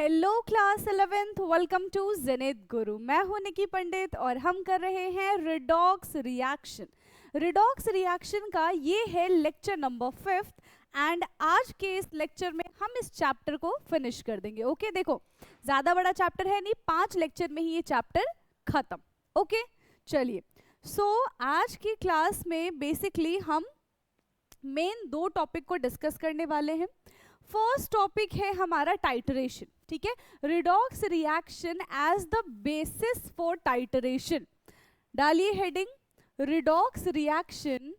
Hello class 11th, welcome to Zenith Guru. मैं हूं निकी पंडित और हम कर रहे हैं रिडॉक्स रिएक्शन। रिडॉक्स रिएक्शन का ये है लेक्चर नंबर 5th एंड आज के इस लेक्चर में हम इस चैप्टर को फिनिश कर देंगे। ओके देखो, ज़्यादा बड़ा चैप्टर है नहीं, 5 लेक्चर में ही ये चैप्टर खत्म। ओके चलिए, आज की क्लास में बेसिकली हम मेन 2 टॉपिक को डिस्कस करने वाले हैं। फर्स्ट टॉपिक है हमारा टाइटरेशन, ठीक है, redox reaction as the basis for titration. डालिए heading redox reaction,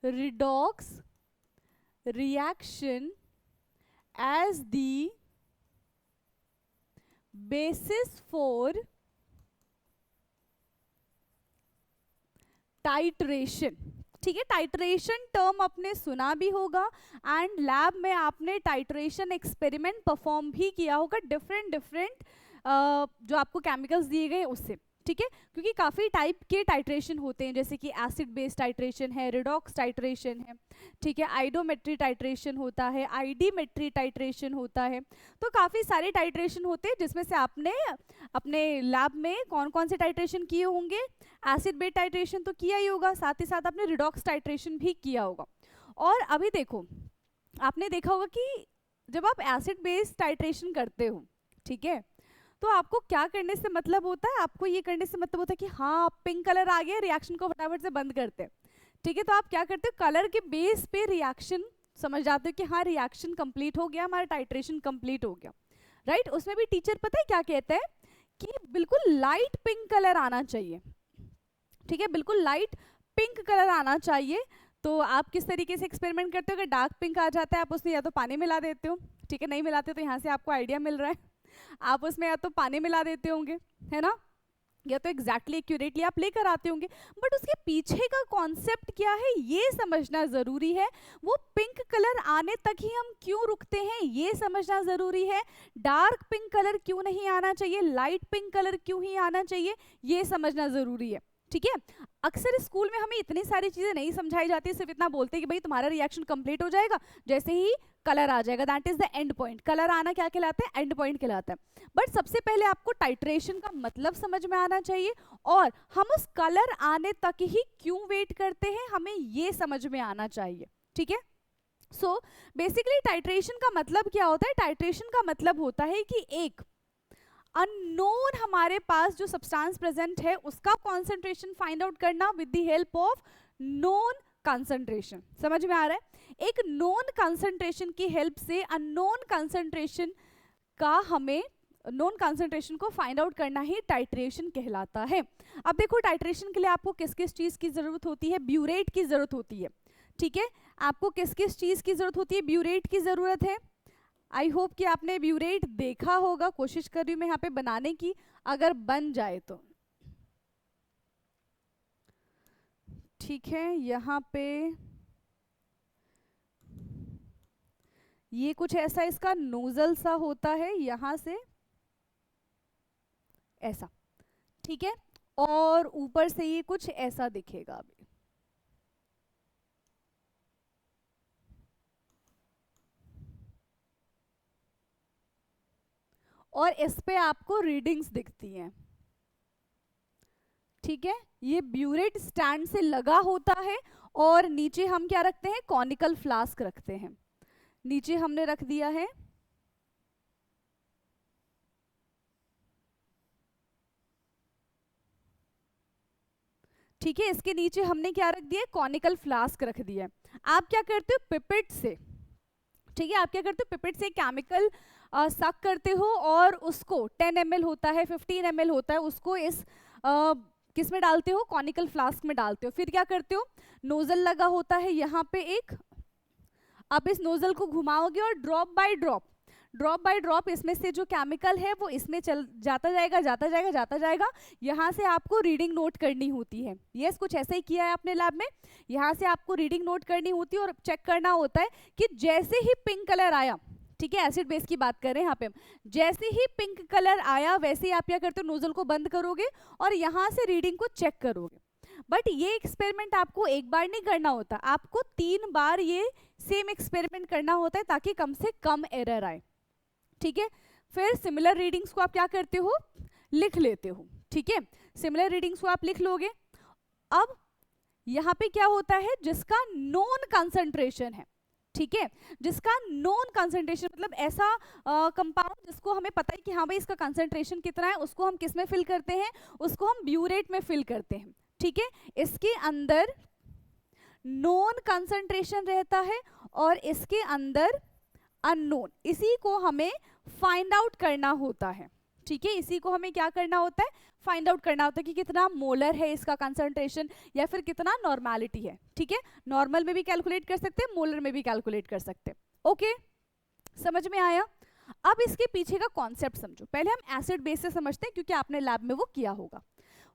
redox reaction as the basis for titration. ठीक है, टाइट्रेशन टर्म आपने सुना भी होगा एंड लैब में आपने टाइट्रेशन एक्सपेरिमेंट परफॉर्म भी किया होगा डिफरेंट जो आपको केमिकल्स दिए गए उससे। ठीक है, क्योंकि काफ़ी टाइप के टाइट्रेशन होते हैं, जैसे कि एसिड बेस्ड टाइट्रेशन है, रिडॉक्स टाइट्रेशन है, ठीक है, आइडोमेट्री टाइट्रेशन होता है, आईडीमेट्री टाइट्रेशन होता है। तो काफ़ी सारे टाइट्रेशन होते हैं जिसमें से आपने अपने लैब में कौन कौन से टाइट्रेशन किए होंगे। एसिड बेस्ड टाइट्रेशन तो किया ही होगा, साथ ही साथ आपने रिडॉक्स टाइट्रेशन भी किया होगा। और अभी देखो, आपने देखा होगा कि जब आप एसिड बेस्ड टाइट्रेशन करते हो, ठीक है, तो आपको क्या करने से मतलब होता है, आपको ये करने से मतलब होता है कि हाँ पिंक कलर आ गया, रिएक्शन को फटाफट से बंद करते हैं। ठीक है, तो आप क्या करते हो, कलर के बेस पे रिएक्शन समझ जाते हो कि हाँ रिएक्शन कंप्लीट हो गया, हमारा टाइट्रेशन कंप्लीट हो गया, राइट। उसमें भी टीचर पता है क्या कहते हैं कि बिल्कुल लाइट पिंक कलर आना चाहिए। ठीक है, बिल्कुल लाइट पिंक कलर आना चाहिए। तो आप किस तरीके से एक्सपेरिमेंट करते हो, अगर डार्क पिंक आ जाता है आप उसमें या तो पानी मिला देते हो, ठीक है, नहीं मिलाते तो यहाँ से आपको आइडिया मिल रहा है, आप उसमें या तो पानी मिला देते होंगे, है ना, या तो एग्जैक्टली एक्यूरेटली आप लेकर आते होंगे। बट उसके पीछे का कॉन्सेप्ट क्या है ये समझना ज़रूरी है। वो पिंक कलर आने तक ही हम क्यों रुकते हैं ये समझना ज़रूरी है। डार्क पिंक कलर क्यों नहीं आना चाहिए, लाइट पिंक कलर क्यों ही आना चाहिए, ये समझना ज़रूरी है। ठीक है, अक्सर स्कूल में हमें इतनी सारी चीज़ें नहीं समझाई जाती, सिर्फ इतना बोलते हैं कि भाई तुम्हारा रिएक्शन कंप्लीट हो जाएगा जैसे ही कलर आ जाएगा, that is the end point. Colour आना क्या कहलाता है, एंड पॉइंट कहलाता है। बट सबसे पहले आपको टाइट्रेशन का मतलब समझ में आना चाहिए और हम उस कलर आने तक ही क्यों वेट करते हैं हमें ये समझ में आना चाहिए। ठीक है, सो बेसिकली टाइट्रेशन का मतलब क्या होता है, टाइट्रेशन का मतलब होता है कि एक अननोन हमारे पास जो सब्सटेंस प्रेजेंट है उसका कॉन्सेंट्रेशन फाइंड आउट करना with the help of known concentration. समझ में आ रहा है, एक नोन कंसंट्रेशन की हेल्प से अननोन कंसंट्रेशन का हमें नोन कंसंट्रेशन को फाइंड आउट करना ही टाइट्रेशन कहलाता है। अब देखो, टाइट्रेशन के लिए आपको किस किस चीज़ की ज़रूरत होती है, ब्यूरेट की ज़रूरत होती है। ठीक है, आपको किस किस चीज़ की ज़रूरत होती है, ब्यूरेट की ज़रूरत है। आई होप कि आपने ब्यूरेट देखा होगा, कोशिश कर रही हूँ मैं यहाँ पे बनाने की, अगर बन जाए तो ठीक है। यहाँ पे ये कुछ ऐसा इसका नोजल सा होता है, यहाँ से ऐसा, ठीक है, और ऊपर से ये कुछ ऐसा दिखेगा अभी। और इस पे आपको रीडिंग्स दिखती हैं। ठीक है, ये ब्यूरेट स्टैंड से लगा होता है और नीचे हम क्या रखते हैं, कॉनिकल फ्लास्क रखते हैं। नीचे हमने रख दिया है ठीक है, इसके नीचे हमने क्या रख दिया, कॉनिकल फ्लास्क रख दिया। आप क्या करते हो, पिपेट से, ठीक है, आप क्या करते हो, पिपेट से केमिकल सक करते हो और उसको 10 ml होता है, 15 ml होता है, उसको इस किस में डालते हो, कॉनिकल फ्लास्क में डालते हो। फिर क्या करते हो, नोजल लगा होता है यहाँ पे एक, आप इस नोजल को घुमाओगे और ड्रॉप बाय ड्रॉप इसमें से जो केमिकल है वो इसमें चल जाता जाएगा जाता जाएगा जाता जाएगा। यहाँ से आपको रीडिंग नोट करनी होती है। यस, कुछ ऐसा ही किया है आपने लैब में, यहाँ से आपको रीडिंग नोट करनी होती है और चेक करना होता है कि जैसे ही पिंक कलर आया, ठीक है, एसिड बेस की बात कर रहे हैं यहाँ पे हम, जैसे ही पिंक कलर आया वैसे ही आप क्या करते हो, नोजल को बंद करोगे और यहाँ से रीडिंग को चेक करोगे। बट ये एक्सपेरिमेंट आपको एक बार नहीं करना होता, आपको 3 बार ये सेम एक्सपेरिमेंट करना होता है ताकि कम से कम एरर आए। ठीक है। फिर सिमिलर रीडिंग्स को आप क्या करते हो, लिख लेते हो, ठीक है। सिमिलर रीडिंग्स को आप लिख लोगे। अब यहाँ पे क्या होता है, जिसका नोन कंसंट्रेशन है, ठीक है, जिसका नोन कंसंट्रेशन मतलब ऐसा कंपाउंड जिसको हमें पता है कि हाँ भाई इसका कंसंट्रेशन कितना है, उसको हम किस में फिल करते हैं, उसको हम ब्यूरेट में फिल करते हैं, ठीक है। इसके अंदर नोन कंसंट्रेशन रहता है और इसके अंदर अननोन, इसी को हमें फाइंड आउट करना होता है, ठीक है। इसी को हमें क्या करना होता है, फाइंड आउट करना होता है कि कितना मोलर है इसका कंसंट्रेशन या फिर कितना नॉर्मेलिटी है, ठीक है। नॉर्मल में भी कैलकुलेट कर सकते हैं, मोलर में भी कैलकुलेट कर सकते हैं, ओके, समझ में आया। अब इसके पीछे का कॉन्सेप्ट समझो। पहले हम एसिड बेस से समझते हैं क्योंकि आपने लैब में वो किया होगा।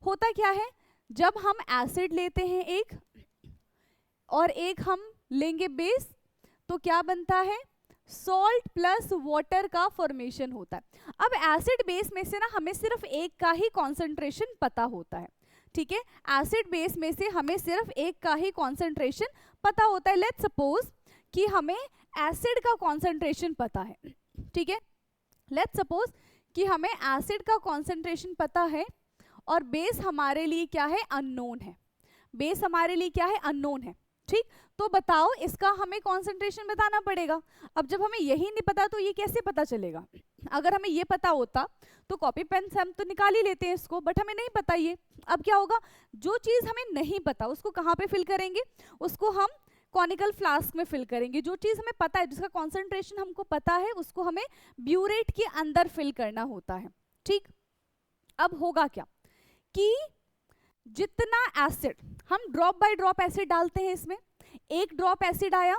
होता क्या है, जब हम एसिड लेते हैं एक और एक हम लेंगे बेस, तो क्या बनता है, सॉल्ट प्लस वाटर का फॉर्मेशन होता है। अब एसिड बेस में से ना हमें सिर्फ एक का ही कॉन्सेंट्रेशन पता होता है, ठीक है। एसिड बेस में से हमें सिर्फ एक का ही कॉन्सेंट्रेशन पता होता है। लेट्स सपोज कि हमें एसिड का कॉन्सेंट्रेशन पता है, ठीक है। लेट्स सपोज कि हमें एसिड का कॉन्सेंट्रेशन पता है और बेस हमारे लिए क्या है, अननोन है। बेस हमारे लिए क्या है, अननोन है, ठीक। तो बताओ इसका हमें कॉन्सेंट्रेशन बताना पड़ेगा। अब जब हमें यही नहीं पता तो ये कैसे पता चलेगा। अगर हमें ये पता होता तो कॉपी पेन से हम तो निकाल ही लेते हैं इसको, बट हमें नहीं पता ये। अब क्या होगा, जो चीज हमें नहीं पता उसको कहाँ पे फिल करेंगे, उसको हम कॉनिकल फ्लास्क में फिल करेंगे। जो चीज हमें पता है, जिसका कॉन्सेंट्रेशन हमको पता है, उसको हमें ब्यूरेट के अंदर फिल करना होता है, ठीक। अब होगा क्या कि जितना एसिड हम ड्रॉप बाय ड्रॉप एसिड डालते हैं इसमें, एक ड्रॉप एसिड आया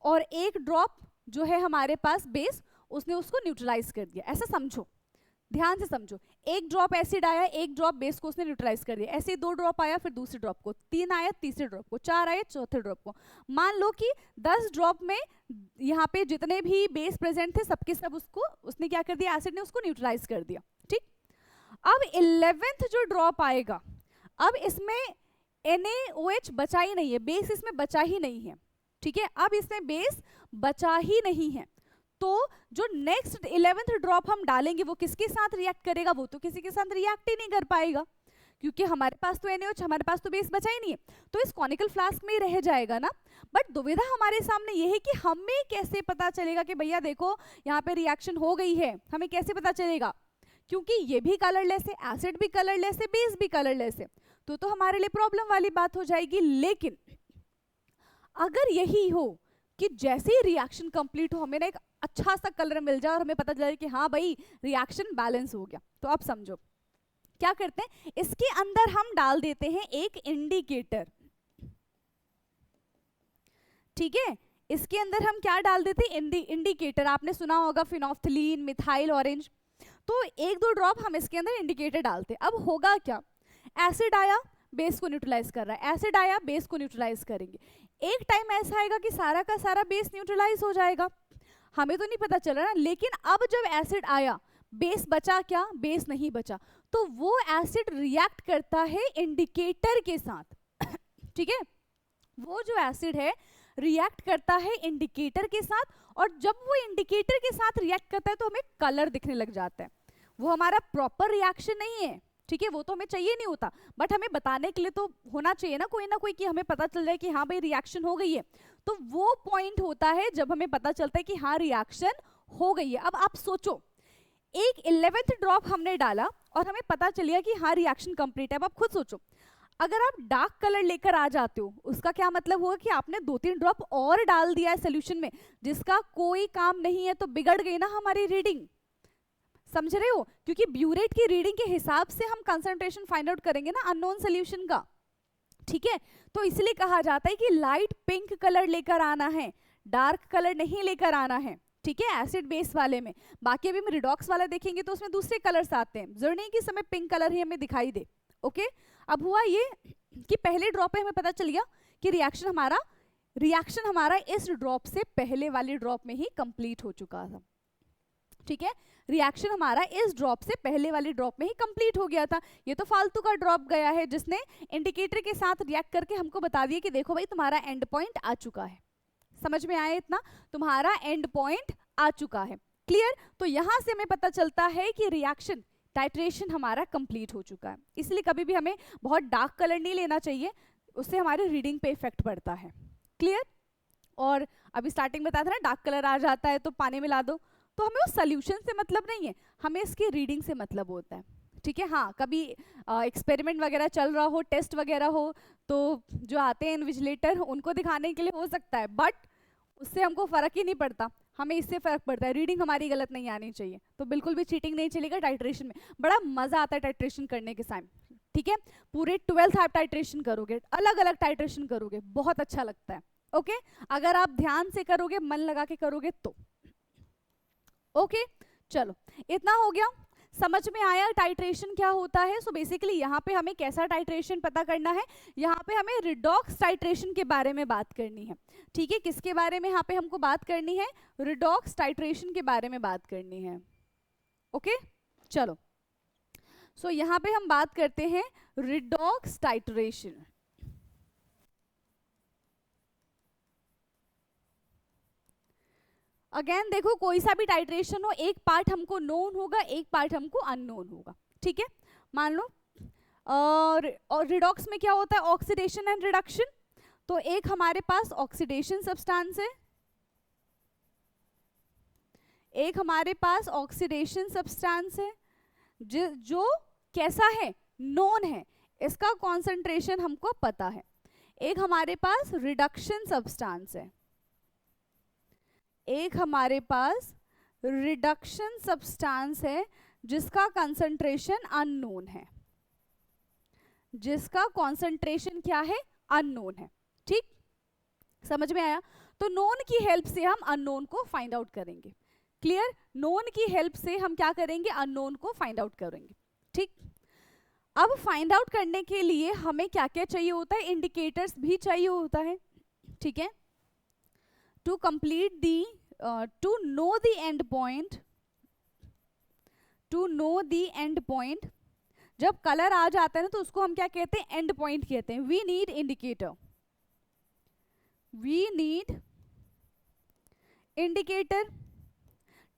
और एक ड्रॉप जो है हमारे पास बेस, उसने उसको न्यूट्रलाइज कर दिया। ऐसा समझो, ध्यान से समझो, एक ड्रॉप एसिड आया, एक ड्रॉप बेस को उसने न्यूट्रलाइज कर दिया। ऐसे दो ड्रॉप आया, फिर दूसरे ड्रॉप को, तीन आया तीसरे ड्रॉप को, चार आया चौथे ड्रॉप को। मान लो कि 10 ड्रॉप में यहाँ पे जितने भी बेस प्रेजेंट थे सबके सब उसको उसने क्या कर दिया, एसिड ने उसको न्यूट्रलाइज कर दिया, ठीक। अब 11th जो ड्रॉप आएगा, अब इसमें NaOH बचा ही नहीं है, बेस इसमें बचा ही नहीं है, ठीक है। अब इसमें बेस बचा ही नहीं है, तो जो नेक्स्ट 11th ड्रॉप हम डालेंगे वो किसके साथ रिएक्ट करेगा, वो तो किसी के साथ रिएक्ट ही नहीं कर पाएगा, क्योंकि हमारे पास तो NaOH, हमारे पास तो बेस बचा ही नहीं है, तो इस कॉनिकल फ्लास्क में ही रह जाएगा ना। बट दुविधा हमारे सामने ये है कि हमें कैसे पता चलेगा कि भैया देखो यहाँ पे रिएक्शन हो गई है, हमें कैसे पता चलेगा, क्योंकि ये भी कलरलेस है, एसिड भी कलरलेस है, बेस भी कलरलेस है, तो हमारे लिए प्रॉब्लम वाली बात हो जाएगी। लेकिन अगर यही हो कि जैसे ही रिएक्शन कंप्लीट हो हमें ना एक अच्छा सा कलर मिल जाए और हमें पता चले कि हाँ भाई रिएक्शन बैलेंस हो गया, तो आप समझो क्या करते हैं, इसके अंदर हम डाल देते हैं एक इंडिकेटर, ठीक है। इसके अंदर हम क्या डाल देते हैं, इंडिकेटर। आपने सुना होगा फिनोफ्थलीन, मिथाइल ऑरेंज, तो एक दो ड्रॉप हम इसके अंदर इंडिकेटर डालते हैं। अब होगा क्या, एसिड आया बेस को न्यूट्रलाइज कर रहा है, एसिड आया बेस को न्यूट्रलाइज करेंगे। एक टाइम ऐसा आएगा कि सारा का सारा बेस न्यूट्रलाइज हो जाएगा, हमें तो नहीं पता चल रहा ना। लेकिन अब जब एसिड आया, बेस बचा क्या, बेस नहीं बचा, तो वो एसिड रिएक्ट करता है इंडिकेटर के साथ, ठीक है। वो जो एसिड है रिएक्ट करता है इंडिकेटर के साथ, और जब वो इंडिकेटर के साथ रिएक्ट करता है तो हमें कलर दिखने लग जाता है। वो हमारा प्रॉपर रिएक्शन नहीं है, ठीक है, वो तो हमें चाहिए नहीं होता, बट हमें बताने के लिए तो होना चाहिए ना कोई कि हमें पता चल जाए कि हाँ भाई रिएक्शन हो गई है। तो वो पॉइंट होता है जब हमें पता चलता है कि हाँ रिएक्शन हो गई है। अब आप सोचो, एक 11th ड्रॉप हमने डाला और हमें पता चल गया कि हाँ रिएक्शन कंप्लीट है। अब आप खुद सोचो, अगर आप डार्क कलर लेकर आ जाते हो, उसका क्या मतलब होगा कि आपने 2-3 ड्रॉप और डाल दिया है सोल्यूशन में, जिसका कोई काम नहीं है, तो बिगड़ गई ना हमारी रीडिंग, समझ रहे हो। क्योंकि ब्यूरेट की रीडिंग के हिसाब से हम कंसंट्रेशन फाइंड आउट करेंगे ना अननोन सोल्यूशन का, ठीक है। तो इसलिए कहा जाता है कि लाइट पिंक कलर लेकर आना है, डार्क कलर नहीं लेकर आना है, ठीक है, एसिड बेस वाले में। बाकी अभी हम रिडॉक्स वाला देखेंगे तो उसमें दूसरे कलर्स आते हैं, जरूरी नहीं कि समय पिंक कलर ही हमें दिखाई दे, ओके। अब हुआ ये कि पहले ड्रॉप पे हमें पता चल गया कि रिएक्शन हमारा इस ड्रॉप से पहले वाली ड्रॉप में ही कंप्लीट हो चुका था, ठीक है। रिएक्शन हमारा इस ड्रॉप से पहले वाली ड्रॉप में ही कंप्लीट हो गया था। ये तो फालतू का ड्रॉप गया है जिसने इंडिकेटर के साथ रिएक्ट करके हमको बता दिया कि देखो भाई तुम्हारा एंड पॉइंट आ चुका है। समझ में आया इतना, तुम्हारा एंड पॉइंट आ चुका है, क्लियर? तो यहाँ से हमें पता चलता है कि रिएक्शन टाइट्रेशन हमारा कंप्लीट हो चुका है। इसलिए कभी भी हमें बहुत डार्क कलर नहीं लेना चाहिए, उससे हमारे रीडिंग पे इफेक्ट पड़ता है। क्लियर? और अभी स्टार्टिंग में बताया था ना, डार्क कलर आ जाता है तो पानी मिला दो, तो हमें उस सोल्यूशन से मतलब नहीं है, हमें इसकी रीडिंग से मतलब होता है। ठीक है? हाँ, कभी एक्सपेरिमेंट वगैरह चल रहा हो, टेस्ट वगैरह हो, तो जो आते हैं इन्विजिलेटर उनको दिखाने के लिए हो सकता है, बट उससे हमको फ़र्क ही नहीं पड़ता, हमें इससे फ़र्क पड़ता है, रीडिंग हमारी गलत नहीं आनी चाहिए। तो बिल्कुल भी चीटिंग नहीं चलेगा टाइट्रेशन में। बड़ा मज़ा आता है टाइट्रेशन करने के टाइम। ठीक है? पूरे 12th आप टाइट्रेशन करोगे, अलग अलग टाइट्रेशन करोगे, बहुत अच्छा लगता है। ओके? अगर आप ध्यान से करोगे, मन लगा के करोगे तो। ओके, चलो इतना हो गया, समझ में आया टाइट्रेशन क्या होता है। सो बेसिकली यहाँ पे हमें कैसा टाइट्रेशन पता करना है, यहाँ पे हमें रिडॉक्स टाइट्रेशन के बारे में बात करनी है। ठीक है? किसके बारे में यहाँ पे हमको बात करनी है? रिडॉक्स टाइट्रेशन के बारे में बात करनी है। ओके, चलो। सो यहाँ पे हम बात करते हैं रिडॉक्स टाइट्रेशन। अगेन देखो, कोई सा भी टाइट्रेशन हो, एक पार्ट हमको नोन होगा, एक पार्ट हमको अननोन होगा। ठीक है? मान लो और रिडॉक्स में क्या होता है? Oxidation and reduction. तो एक हमारे पास ऑक्सीडेशन सब्सटेंस है, एक हमारे पास ऑक्सीडेशन सब्सटेंस है जो कैसा है? नोन है, इसका कॉन्सेंट्रेशन हमको पता है। एक हमारे पास रिडक्शन सब्सटेंस है, एक हमारे पास रिडक्शन सब्सटेंस है जिसका कंसंट्रेशन अननोन है, जिसका कॉन्सेंट्रेशन क्या है? अननोन है। ठीक, समझ में आया? तो नोन की हेल्प से हम अननोन को फाइंड आउट करेंगे। क्लियर? नोन की हेल्प से हम क्या करेंगे? अननोन को फाइंड आउट करेंगे। ठीक, अब फाइंड आउट करने के लिए हमें क्या क्या चाहिए होता है? इंडिकेटर्स भी चाहिए होता है। ठीक है? To complete the to know the end point, to know the end point, जब कलर आ जाता है ना तो उसको हम क्या कहते हैं? एंड पॉइंट कहते हैं। We need indicator, we need indicator.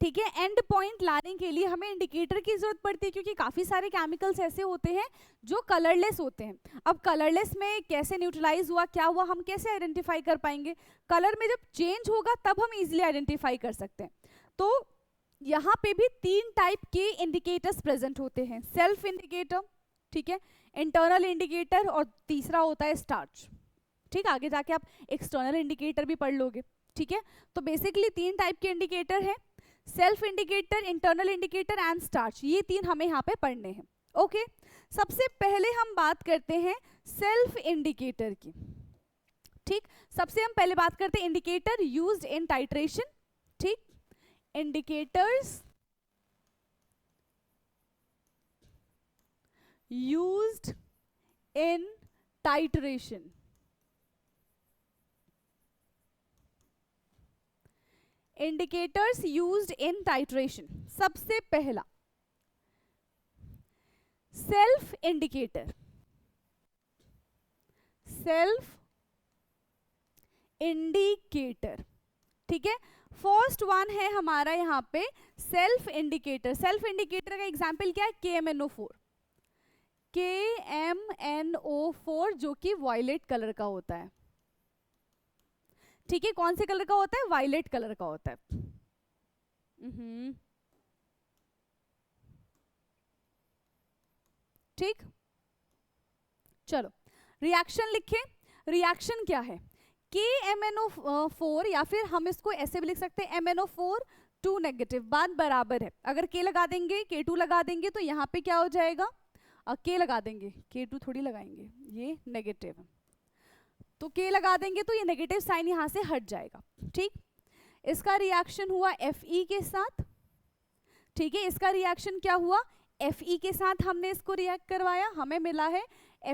ठीक है? एंड पॉइंट लाने के लिए हमें इंडिकेटर की जरूरत पड़ती है, क्योंकि काफी सारे केमिकल्स ऐसे होते हैं जो कलरलेस होते हैं। अब कलरलेस में कैसे न्यूट्रलाइज हुआ, क्या हुआ, हम कैसे आइडेंटिफाई कर पाएंगे? कलर में जब चेंज होगा तब हम इजिली आइडेंटिफाई कर सकते हैं। तो यहाँ पे भी 3 टाइप के इंडिकेटर्स प्रेजेंट होते हैं। सेल्फ इंडिकेटर, ठीक है, इंटरनल इंडिकेटर, और तीसरा होता है स्टार्च। ठीक, आगे जाके आप एक्सटर्नल इंडिकेटर भी पढ़ लोगे। ठीक है? तो बेसिकली 3 टाइप के इंडिकेटर है, self indicator, internal indicator and starch. ये 3 हमें यहाँ पे पढ़ने हैं। ओके, सबसे पहले हम बात करते हैं सेल्फ इंडिकेटर की। ठीक, सबसे हम पहले बात करते हैं इंडिकेटर यूज्ड इन टाइट्रेशन। ठीक, indicators used in titration. Indicators used in titration, सबसे पहला सेल्फ इंडिकेटर, सेल्फ इंडिकेटर। ठीक है? फर्स्ट वन है हमारा यहाँ पे सेल्फ इंडिकेटर। सेल्फ इंडिकेटर का एग्जांपल क्या है? KMNO4, KMNO4 जो कि वायलेट कलर का होता है। ठीक है? कौन से कलर का होता है? वायलेट कलर का होता है। ठीक, चलो रिएक्शन लिखें। रिएक्शन क्या है? KMNO4, या फिर हम इसको ऐसे भी लिख सकते हैं MNO4 2 नेगेटिव, बात बराबर है। अगर K लगा देंगे, K2 लगा देंगे तो यहाँ पे क्या हो जाएगा? K लगा देंगे, K2 थोड़ी लगाएंगे, ये नेगेटिव है, तो K लगा देंगे तो ये नेगेटिव साइन यहाँ से हट जाएगा। ठीक, इसका रिएक्शन हुआ Fe के साथ। ठीक है? इसका रिएक्शन क्या हुआ? Fe के साथ हमने इसको रिएक्ट करवाया, हमें मिला है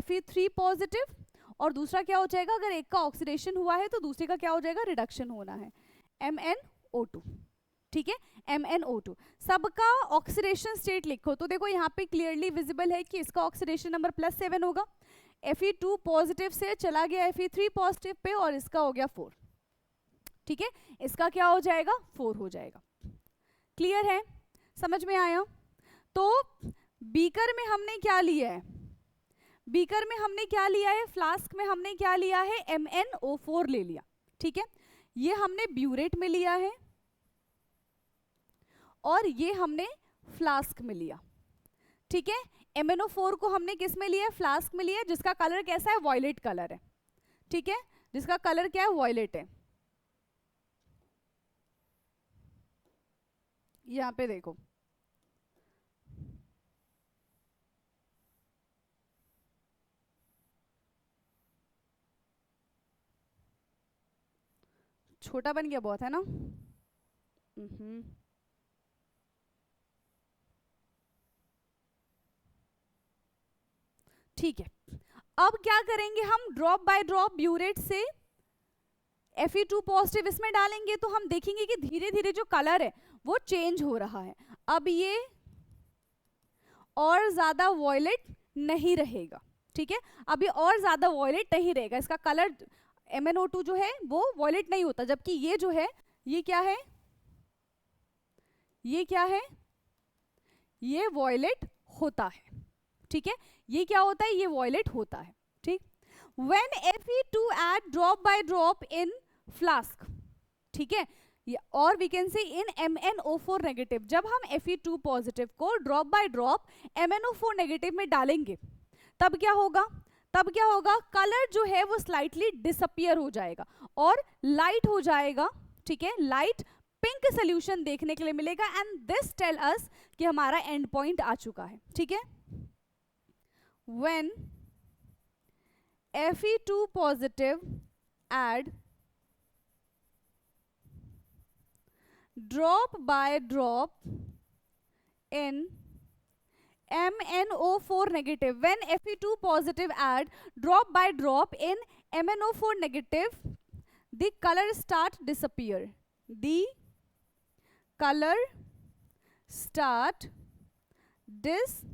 Fe3 पॉजिटिव, और दूसरा क्या हो जाएगा? अगर एक का ऑक्सीडेशन हुआ है तो दूसरे का क्या हो जाएगा? रिडक्शन होना है, MnO2। ठीक है? MnO2। सबका ऑक्सीडेशन स्टेट लिखो तो देखो यहाँ पे क्लियरली विजिबल है कि इसका ऑक्सीडेशन नंबर +7 होगा, Fe2 पॉजिटिव से चला गया Fe3 पॉजिटिव पे, और इसका हो गया 4। ठीक है? इसका क्या हो जाएगा? 4 हो जाएगा। क्लियर है, समझ में आया? तो बीकर में हमने क्या लिया है, बीकर में हमने क्या लिया है, फ्लास्क में हमने क्या लिया है, MnO4 ले लिया, ठीक है। ये हमने ब्यूरेट में लिया है और ये हमने फ्लास्क में लिया, ठीक है। MnO4 को हमने किस में लिया है, फ्लास्क में लिया, जिसका कलर कैसा है, वॉयलेट कलर है, ठीक है, जिसका कलर क्या है, वॉयलेट है। यहाँ पे देखो, छोटा बन गया बहुत है ना। ठीक है, अब क्या करेंगे हम, ड्रॉप बाय ड्रॉप ब्यूरेट से Fe2 पॉजिटिव इसमें डालेंगे तो हम देखेंगे कि धीरे धीरे जो कलर है वो चेंज हो रहा है। अब ये और ज्यादा वॉयलेट नहीं रहेगा, ठीक है, अभी और ज्यादा वॉयलेट नहीं रहेगा, इसका कलर MnO2 जो है वो वॉयलेट नहीं होता, जबकि ये जो है ये क्या है, ये क्या है, ये वॉयलेट होता है, ठीक है, ये क्या होता है, ये वॉयलेट होता है, ठीक। When Fe2 add drop by drop in flask, ठीक है, और we can say in MnO4 negative, जब हम Fe2 पॉजिटिव को drop by drop MnO4 negative में डालेंगे तब क्या होगा, तब क्या होगा, कलर जो है वो स्लाइटली डिसअपियर हो जाएगा और लाइट हो जाएगा, ठीक है, लाइट पिंक सोल्यूशन देखने के लिए मिलेगा एंड दिस टेल अस कि हमारा एंड पॉइंट आ चुका है, ठीक है। When Fe2 positive add drop by drop in MnO4 negative, when Fe2 positive add drop by drop in MnO4 negative, the color start disappear, the color start disappear,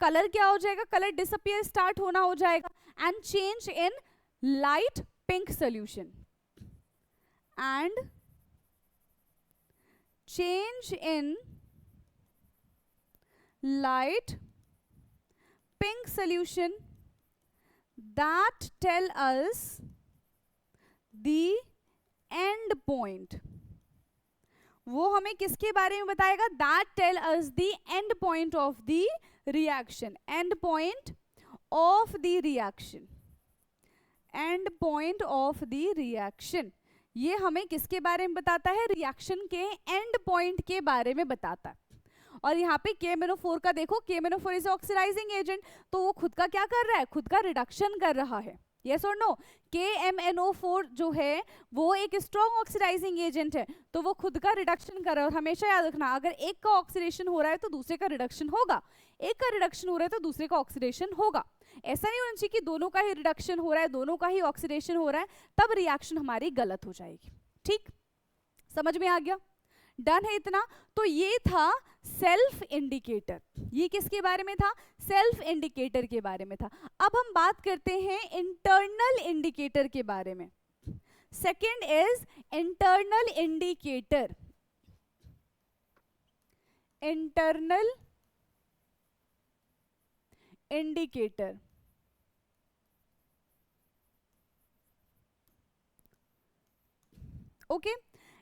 colour क्या हो जाएगा, colour disappear start होना हो जाएगा end change in light pink solution, end change in light pink solution that tell us the end point, वो हमें किसके बारे में बताएगा, that tell us the end point of the reaction, end point of the reaction, end point of the reaction, ये हमें किसके बारे में बताता है, रिएक्शन के एंड पॉइंट के बारे में बताता है। और यहाँ पे KMnO4 का देखो, KMnO4 इज ऑक्सीडाइजिंग एजेंट, तो वो खुद का क्या कर रहा है, खुद का रिडक्शन कर रहा है, यस और नो। KMnO4 जो है वो एक स्ट्रॉन्ग ऑक्सीडाइजिंग एजेंट है, तो वो खुद का रिडक्शन कर रहा है। और हमेशा याद रखना, अगर एक का ऑक्सीडेशन हो रहा है तो दूसरे का रिडक्शन होगा, एक का रिडक्शन हो रहा है तो दूसरे का ऑक्सीडेशन होगा। ऐसा नहीं होना चाहिए कि दोनों का ही रिडक्शन हो रहा है, दोनों का ही ऑक्सीडेशन हो रहा है, तब रिएक्शन हमारी गलत हो जाएगी, ठीक, समझ में आ गया, डन है इतना। तो ये था सेल्फ इंडिकेटर, ये किसके बारे में था, सेल्फ इंडिकेटर के बारे में था। अब हम बात करते हैं इंटरनल इंडिकेटर के बारे में। Second is internal indicator, internal indicator, okay,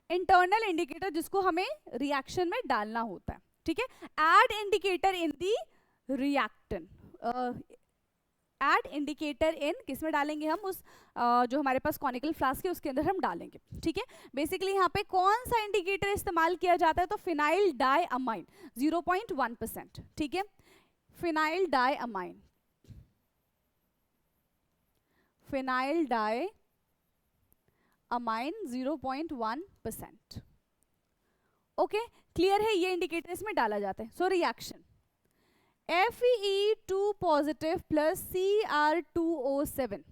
internal indicator जिसको हमें रिएक्शन में डालना होता है, ठीक है। एड इंडिकेटर इन दी रिएक्टेंट, एड इंडिकेटर इन किस में डालेंगे हम, उस जो हमारे पास कॉनिकल फ्लास्क है उसके अंदर हम डालेंगे, ठीक है। बेसिकली यहाँ पे कौन सा इंडिकेटर इस्तेमाल किया जाता है, तो फिनाइल डाई अमाइन 0.1%, ठीक है, phenyl di amine, phenyl di amine 0.1%, okay, clear है, ये इंडिकेटर इसमें डाला जाता है। So reaction Fe2 positive plus Cr2O7,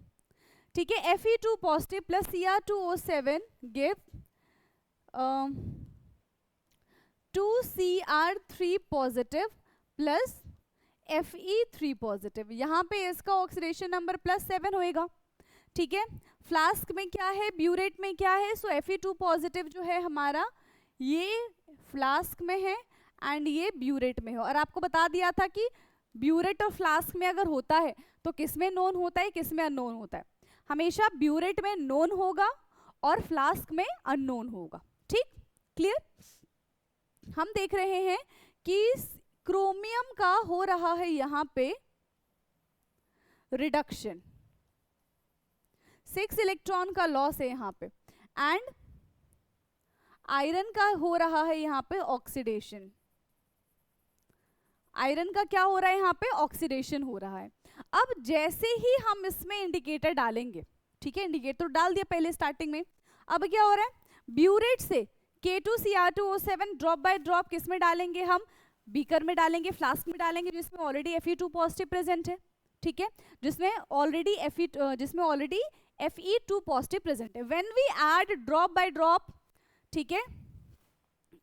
ठीक है, Fe2 positive plus Cr2O7 give 2Cr3 positive plus Fe3 positive, यहाँ पे इसका ऑक्सीडेशन नंबर +7 होएगा, ठीक है। फ्लास्क में क्या है, ब्यूरेट में क्या है, सो Fe2 पॉजिटिव जो है हमारा ये फ्लास्क में है एंड ये ब्यूरेट में है, और आपको बता दिया था कि ब्यूरेट और फ्लास्क में अगर होता है तो किस में नोन होता है, किस में अननोन होता है। हमेशा ब्यूरेट में नोन होगा और फ्लास्क में अननोन होगा। ठीक, क्लियर। हम देख रहे हैं कि क्रोमियम का हो रहा है यहाँ पे रिडक्शन, 6 इलेक्ट्रॉन का लॉस है यहाँ पे, एंड आयरन का हो रहा है यहाँ पे ऑक्सीडेशन। आयरन का क्या हो रहा है यहाँ पे, ऑक्सीडेशन हो रहा है। अब जैसे ही हम इसमें इंडिकेटर डालेंगे, ठीक है, इंडिकेटर तो डाल दिया पहले स्टार्टिंग में, अब क्या हो रहा है, ब्यूरेट से K2Cr2O7 ड्रॉप बाय ड्रॉप किस में डालेंगे, हम बीकर में डालेंगे, फ्लास्क में डालेंगे, जिसमें ऑलरेडी Fe2 पॉजिटिव प्रेजेंट है। ठीक है, जिसमें ऑलरेडी Fe2 पॉजिटिव प्रेजेंट है। When we add drop by drop, ठीक है,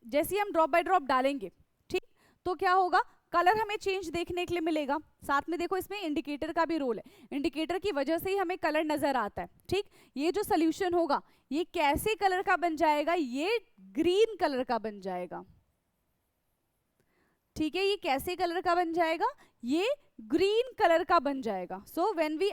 जैसे हम ड्रॉप बाय ड्रॉप डालेंगे, ठीक, तो क्या होगा, कलर हमें चेंज देखने के लिए मिलेगा। साथ में देखो इसमें इंडिकेटर का भी रोल है, इंडिकेटर की वजह से ही हमें कलर नजर आता है। ठीक, ये जो सोल्यूशन होगा ये कैसे कलर का बन जाएगा, ये ग्रीन कलर का बन जाएगा। ठीक है, ये कैसे कलर का बन जाएगा, ये ग्रीन कलर का बन जाएगा। सो व्हेन वी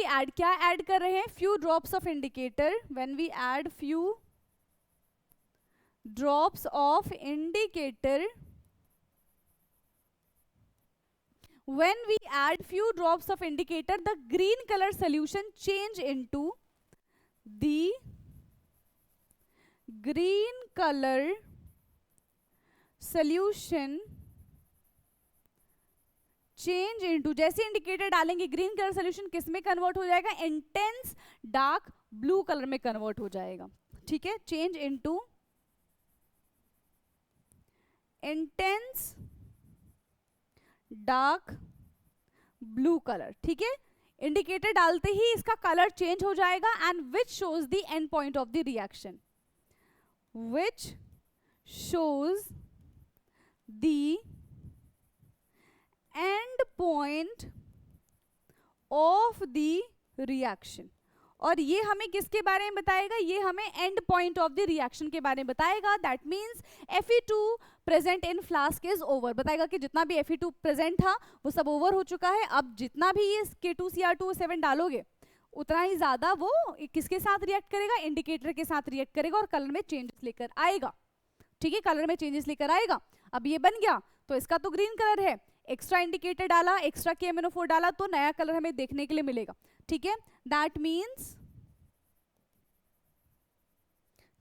ऐड क्या ऐड कर रहे हैं, few drops of indicator, when we add few drops of indicator, when we add few drops of indicator, the green color solution change into the green color solution change into, जैसे indicator डालेंगे green colour solution किस में convert हो जाएगा, intense dark blue colour में convert हो जाएगा। ठीक है, change into intense dark blue colour. ठीक है, इंडिकेटर डालते ही इसका कलर चेंज हो जाएगा, and which shows the end point of the reaction, which shows the end point of the reaction. और ये हमें किसके बारे में बताएगा, ये हमें and point of the reaction के बारे में बताएगा। That means Fe2 present in flask is over, बताएगा कि जितना भी Fe2 प्रेजेंट था वो सब ओवर हो चुका है। अब जितना भी ये K2Cr2O7 डालोगे उतना ही ज्यादा वो किसके साथ रिएक्ट करेगा, इंडिकेटर के साथ रिएक्ट करेगा और कलर में चेंजेस लेकर आएगा। ठीक है, कलर में चेंजेस लेकर आएगा। अब ये बन गया तो इसका तो ग्रीन कलर है, एक्स्ट्रा इंडिकेटर डाला, एक्स्ट्रा KMnO4 डाला तो नया कलर हमें देखने के लिए मिलेगा। ठीक है, दैट मीन्स,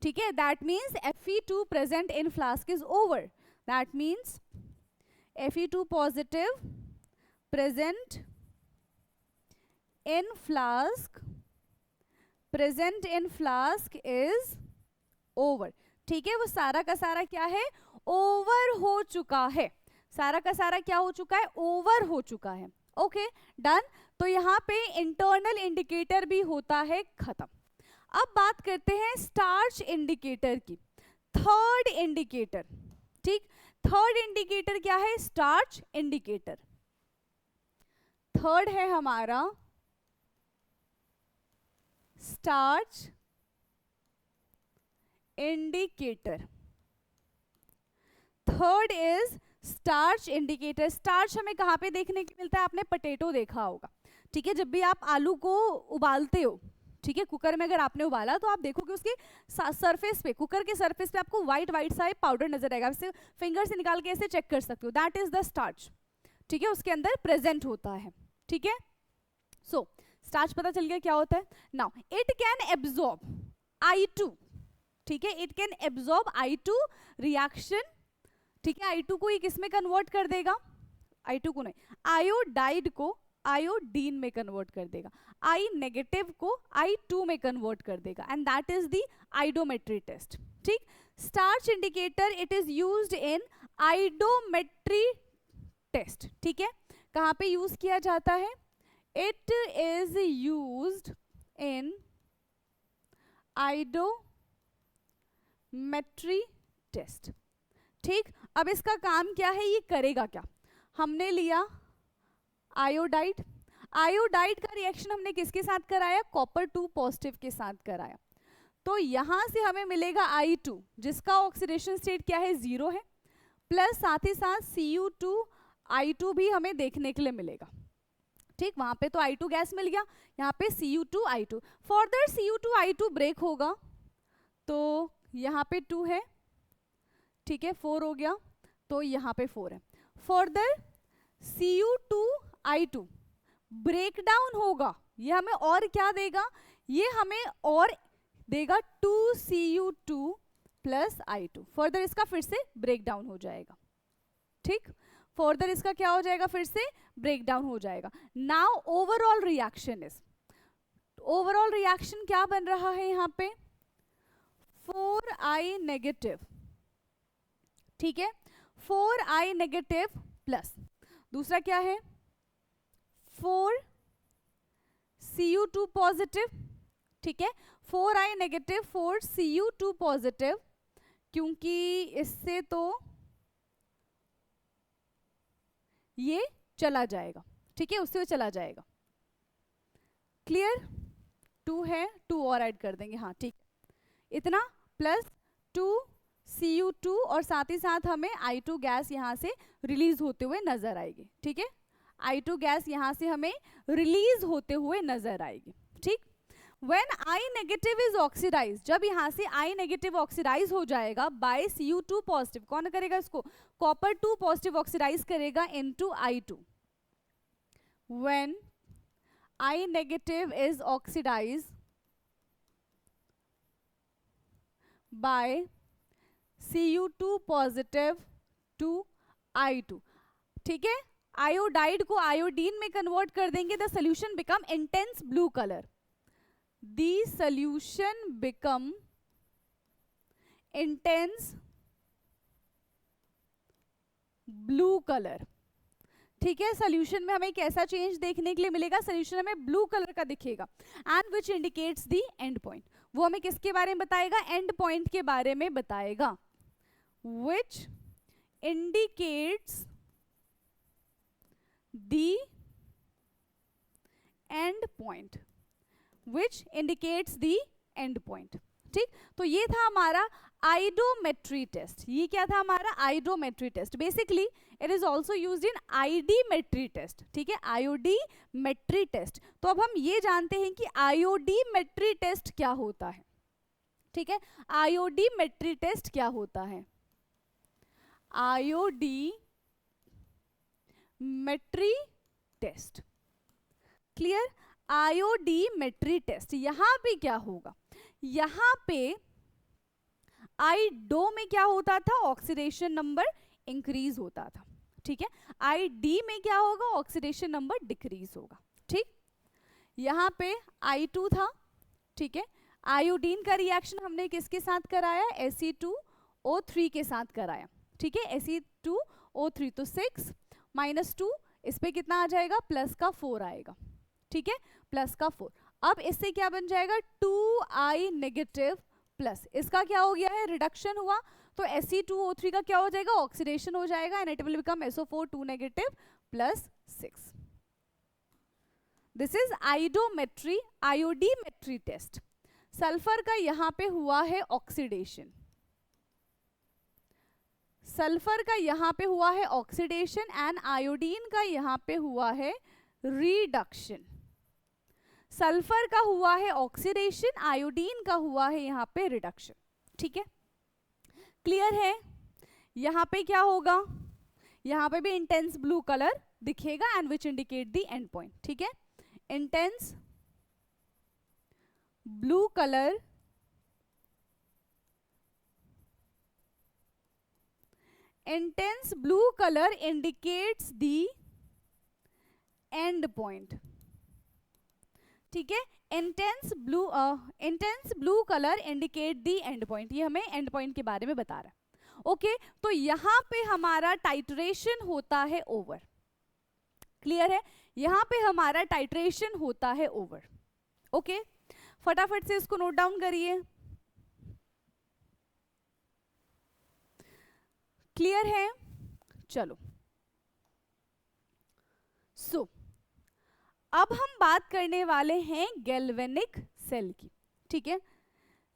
ठीक है, that means Fe2 present in flask is over. That means Fe2 positive present in flask, present in flask is over. ठीक है, वो सारा का सारा क्या है, ओवर हो चुका है, सारा का सारा क्या हो चुका है, ओवर हो चुका है। Okay, done. तो यहाँ पे इंटरनल इंडिकेटर भी होता है खत्म। अब बात करते हैं स्टार्च इंडिकेटर की, थर्ड इंडिकेटर। ठीक, थर्ड इंडिकेटर क्या है, स्टार्च इंडिकेटर। थर्ड है हमारा starch indicator. Third is starch indicator. Starch हमें कहाँ पे देखने को मिलता है, आपने पोटैटो देखा होगा। ठीक है, जब भी आप आलू को उबालते हो, ठीक है, कुकर में अगर आपने उबाला तो आप देखोगे उसके सरफेस पे, कुकर के सरफेस पे आपको व्हाइट व्हाइट सा पाउडर नजर आएगा, इसे फिंगर से निकाल के ऐसे चेक कर सकते हो। That is the starch. ठीक है, उसके अंदर प्रेजेंट होता है। ठीक है, सो स्टार्च पता चल गया क्या होता है। Now it can absorb I2। ठीक है, it can absorb I2 reaction. ठीक है, I2 को ये किस में कन्वर्ट कर देगा, I2 को नहीं, आयोडाइड को आयोडीन में कन्वर्ट कर देगा, I नेगेटिव को I2 में कन्वर्ट कर देगा, and that is the iodometry test. ठीक, starch indicator it is used in iodometry test. ठीक है, कहाँ पे यूज किया जाता है, it is used in iodometry test. ठीक, अब इसका काम क्या है, ये करेगा क्या, हमने लिया आयोडाइड, आयोडाइड का रिएक्शन हमने किसके साथ कराया, कॉपर 2 पॉजिटिव के साथ कराया। तो यहां से हमें मिलेगा I2 जिसका ऑक्सीडेशन स्टेट क्या है, 0 है, प्लस साथ ही साथ Cu2I2 भी हमें देखने के लिए मिलेगा। ठीक, वहां पे तो I2 गैस मिल गया, यहाँ पे Cu2I2। फर्दर Cu2I2 ब्रेक होगा तो यहाँ पे 2 है, ठीक है, 4 हो गया, तो यहाँ पे 4 है। फर्दर Cu2I2 ब्रेक डाउन होगा, ये हमें और क्या देगा, ये हमें और देगा 2Cu2 प्लस I2। फर्दर इसका फिर से ब्रेक डाउन हो जाएगा। ठीक, फर्दर इसका क्या हो जाएगा, फिर से ब्रेक डाउन हो जाएगा। Now overall reaction is, overall reaction क्या बन रहा है यहाँ पे, 4I नेगेटिव, ठीक है, 4I नेगेटिव प्लस दूसरा क्या है 4Cu2 पॉजिटिव, ठीक है, 4I नेगेटिव 4Cu2 पॉजिटिव, क्योंकि इससे तो ये चला जाएगा, ठीक है, उससे चला जाएगा। क्लियर, 2 है, 2 और ऐड कर देंगे, हाँ ठीक, इतना प्लस 2Cu2 और साथ ही साथ हमें I2 गैस यहाँ से रिलीज होते हुए नजर आएगी। ठीक है, I2 गैस यहाँ से हमें रिलीज होते हुए नजर आएगी। ठीक, When I negative is oxidise, जब यहाँ से I नेगेटिव ऑक्सीडाइज हो जाएगा बाय Cu2 पॉजिटिव, कौन करेगा इसको, कॉपर 2 पॉजिटिव ऑक्सीडाइज करेगा into I2। When I negative is oxidise by Cu2 positive to I2, ठीक है, आयोडाइड को आयोडीन में कन्वर्ट कर देंगे, the solution become intense blue colour, the solution become intense blue color। ठीक है, सोल्यूशन में हमें कैसा चेंज देखने के लिए मिलेगा, सोल्यूशन हमें ब्लू कलर का दिखेगा, and which indicates the end point, वो हमें किसके बारे में बताएगा, एंड पॉइंट के बारे में बताएगा, which indicates the end point, which indicates the end point। ठीक, तो ये था हमारा आइडोमेट्री टेस्ट। ये क्या था हमारा iodometry test, basically it is also used in iodimetry test. ठीक है, आयोडीमेट्री टेस्ट। तो अब हम ये जानते हैं कि आयोडीमेट्री टेस्ट क्या होता है। ठीक है, आयोडीमेट्री टेस्ट क्या होता है, iodimetry test. Clear, iodimetry test, यहां पे क्या होगा, यहां पे आइडो में क्या होता था, ऑक्सीडेशन नंबर इंक्रीज होता था। ठीक है, आईडी में क्या होगा, ऑक्सीडेशन नंबर डिक्रीज होगा। ठीक, यहां पे I2 था। ठीक है, आयोडीन का रिएक्शन हमने किसके साथ कराया, Fe2O3 के साथ कराया। ठीक है, Fe2O3, तो 6 - 2, इस पे कितना आ जाएगा, प्लस का 4 आएगा। ठीक है, प्लस का 4, अब इससे क्या बन जाएगा, 2I नेगेटिव प्लस, इसका क्या हो गया है, रिडक्शन हुआ, तो Fe2O3 का क्या हो जाएगा, ऑक्सीडेशन हो जाएगा, and it will become SO4 2 negative plus 6। This is iodometry, iodimetry test. Sulphur का यहां पे हुआ है ऑक्सीडेशन, सल्फर का यहां पे हुआ है ऑक्सीडेशन, एंड आयोडीन का यहां पे हुआ है रिडक्शन। सल्फर का हुआ है ऑक्सीडेशन, आयोडीन का हुआ है यहाँ पे रिडक्शन। ठीक है, क्लियर है, यहाँ पे क्या होगा, यहाँ पे भी इंटेंस ब्लू कलर दिखेगा, and which indicate the end point. ठीक है, intense blue colour indicates the end point. ठीक है, intense blue colour indicate the and point, ये हमें एंड पॉइंट के बारे में बता रहा है। ओके, तो यहां पे हमारा टाइट्रेशन होता है ओवर। क्लियर है, यहां पे हमारा टाइट्रेशन होता है ओवर। ओके, फटाफट से इसको नोट डाउन करिए। क्लियर है, चलो, सो अब हम बात करने वाले हैं गैल्वेनिक सेल की, ठीक है।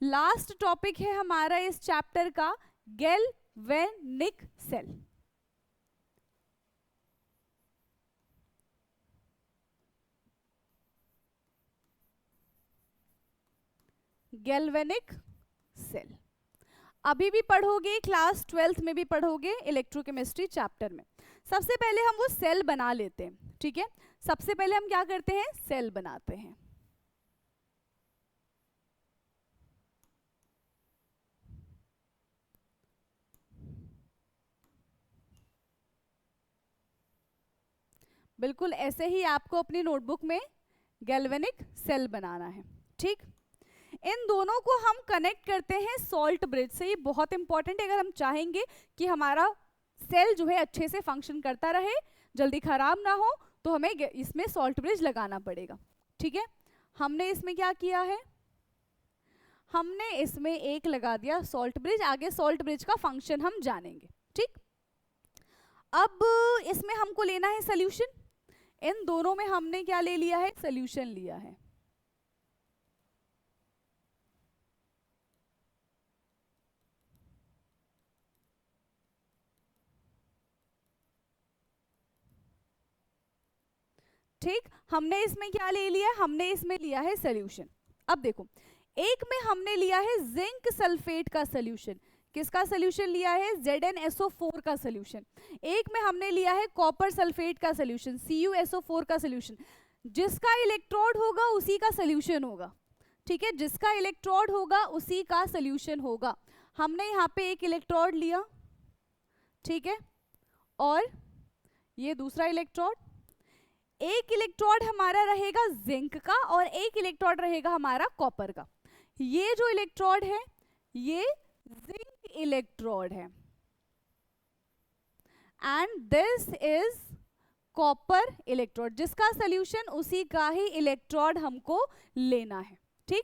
लास्ट टॉपिक है हमारा इस चैप्टर का गैल्वेनिक सेल। गैल्वेनिक सेल अभी भी पढ़ोगे, क्लास 12th में भी पढ़ोगे इलेक्ट्रोकेमिस्ट्री चैप्टर में। सबसे पहले हम वो सेल बना लेते हैं, ठीक है। सबसे पहले हम क्या करते हैं, सेल बनाते हैं। बिल्कुल ऐसे ही आपको अपनी नोटबुक में गैल्वेनिक सेल बनाना है, ठीक। इन दोनों को हम कनेक्ट करते हैं सॉल्ट ब्रिज से। ये बहुत इंपॉर्टेंट है, अगर हम चाहेंगे कि हमारा सेल जो है अच्छे से फंक्शन करता रहे, जल्दी खराब ना हो, तो हमें इसमें सॉल्ट ब्रिज लगाना पड़ेगा, ठीक है। हमने इसमें क्या किया है, हमने इसमें एक लगा दिया सॉल्ट ब्रिज। आगे सॉल्ट ब्रिज का फंक्शन हम जानेंगे, ठीक। अब इसमें हमको लेना है सोल्यूशन। इन दोनों में हमने क्या ले लिया है, सोल्यूशन लिया है। ठीक, हमने इसमें क्या ले लिया, हमने इसमें लिया है सोल्यूशन। अब देखो, एक में हमने लिया है जिंक सल्फेट का सोल्यूशन। किसका सोल्यूशन लिया है, ZnSO4 का सोल्यूशन। एक में हमने लिया है कॉपर सल्फेट का सोल्यूशन, CuSO4 का सोल्यूशन। जिसका इलेक्ट्रोड होगा उसी का सोल्यूशन होगा, ठीक है। जिसका इलेक्ट्रोड होगा उसी का सोल्यूशन होगा। हमने यहाँ पे एक इलेक्ट्रोड लिया, ठीक है, और ये दूसरा इलेक्ट्रोड। एक इलेक्ट्रोड हमारा रहेगा जिंक का और एक इलेक्ट्रोड रहेगा हमारा कॉपर का। ये जो इलेक्ट्रोड है ये जिंक इलेक्ट्रोड है and this is copper electrode. जिसका सोल्यूशन उसी का ही इलेक्ट्रोड हमको लेना है, ठीक।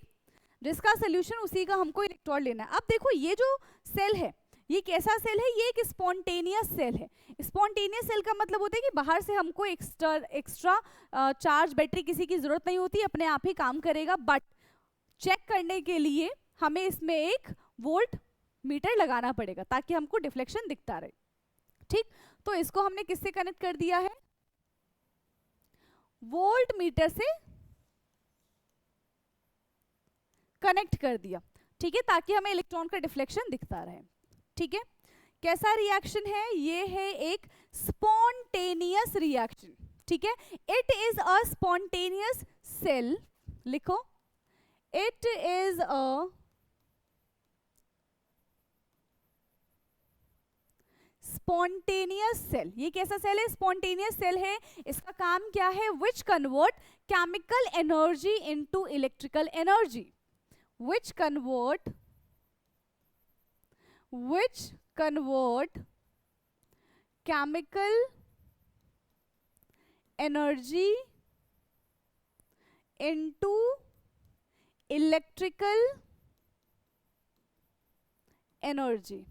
जिसका सोल्यूशन उसी का हमको इलेक्ट्रोड लेना है। अब देखो, ये जो सेल है ये कैसा सेल है, ये एक स्पॉन्टेनियस सेल है। स्पॉन्टेनियस सेल का मतलब होता है कि बाहर से हमको एक्स्ट्रा चार्ज बैटरी किसी की जरूरत नहीं होती, अपने आप ही काम करेगा। बट चेक करने के लिए हमें इसमें एक वोल्ट मीटर लगाना पड़ेगा ताकि हमको डिफ्लेक्शन दिखता रहे, ठीक। तो इसको हमने किससे कनेक्ट कर दिया है, वोल्ट मीटर से कनेक्ट कर दिया, ठीक है, ताकि हमें इलेक्ट्रॉन का डिफ्लेक्शन दिखता रहे, ठीक है। कैसा रिएक्शन है, ये है एक स्पॉन्टेनियस रिएक्शन, ठीक है। It is a spontaneous cell, लिखो, it is a spontaneous cell. ये कैसा सेल है, स्पॉन्टेनियस सेल है। इसका काम क्या है, which convert chemical energy into electrical energy, which convert chemical energy into electrical energy,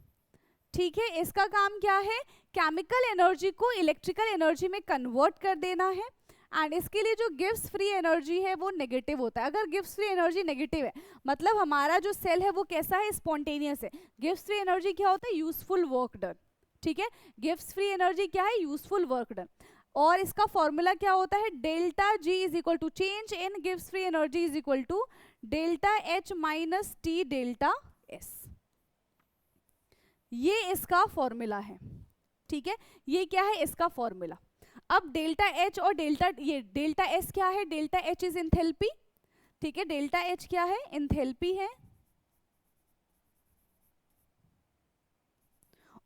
ठीक है। इसका काम क्या है, केमिकल एनर्जी को इलेक्ट्रिकल एनर्जी में कन्वर्ट कर देना है। एंड इसके लिए जो गिव्स फ्री एनर्जी है वो नेगेटिव होता है। अगर गिव्स फ्री एनर्जी नेगेटिव है मतलब हमारा जो सेल है वो कैसा है, स्पॉन्टेनियस है। गिव्स फ्री एनर्जी क्या होता है, यूजफुल वर्क डन, ठीक है। गिव्स फ्री एनर्जी क्या है, यूजफुल वर्क डन। और इसका फॉर्मूला क्या होता है, delta G is equal to change in गिव्स free energy is equal to delta H minus T delta S. ये इसका फॉर्मूला है, ठीक है। ये क्या है, इसका फॉर्मूला। अब डेल्टा एच और ये डेल्टा एस क्या है, डेल्टा एच इज एंथैल्पी, ठीक है। डेल्टा एच क्या है, एंथैल्पी है,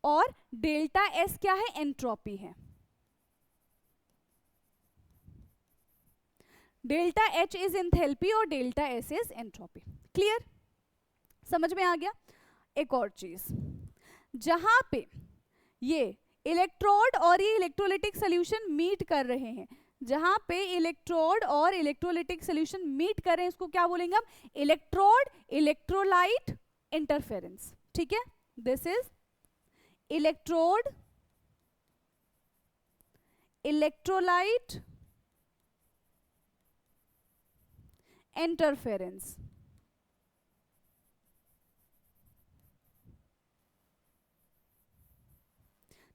और डेल्टा एस क्या है, एंट्रोपी है। डेल्टा एच इज एंथैल्पी और delta S is entropy. Clear, समझ में आ गया। एक और चीज, जहां पे ये इलेक्ट्रोड और ये इलेक्ट्रोलिटिक सोल्यूशन मीट कर रहे हैं, जहां पे इलेक्ट्रोड और इलेक्ट्रोलिटिक सोल्यूशन मीट कर रहे हैं उसको क्या बोलेंगे हम, इलेक्ट्रोड इलेक्ट्रोलाइट इंटरफेरेंस, ठीक है। This is electrode electrolyte interference.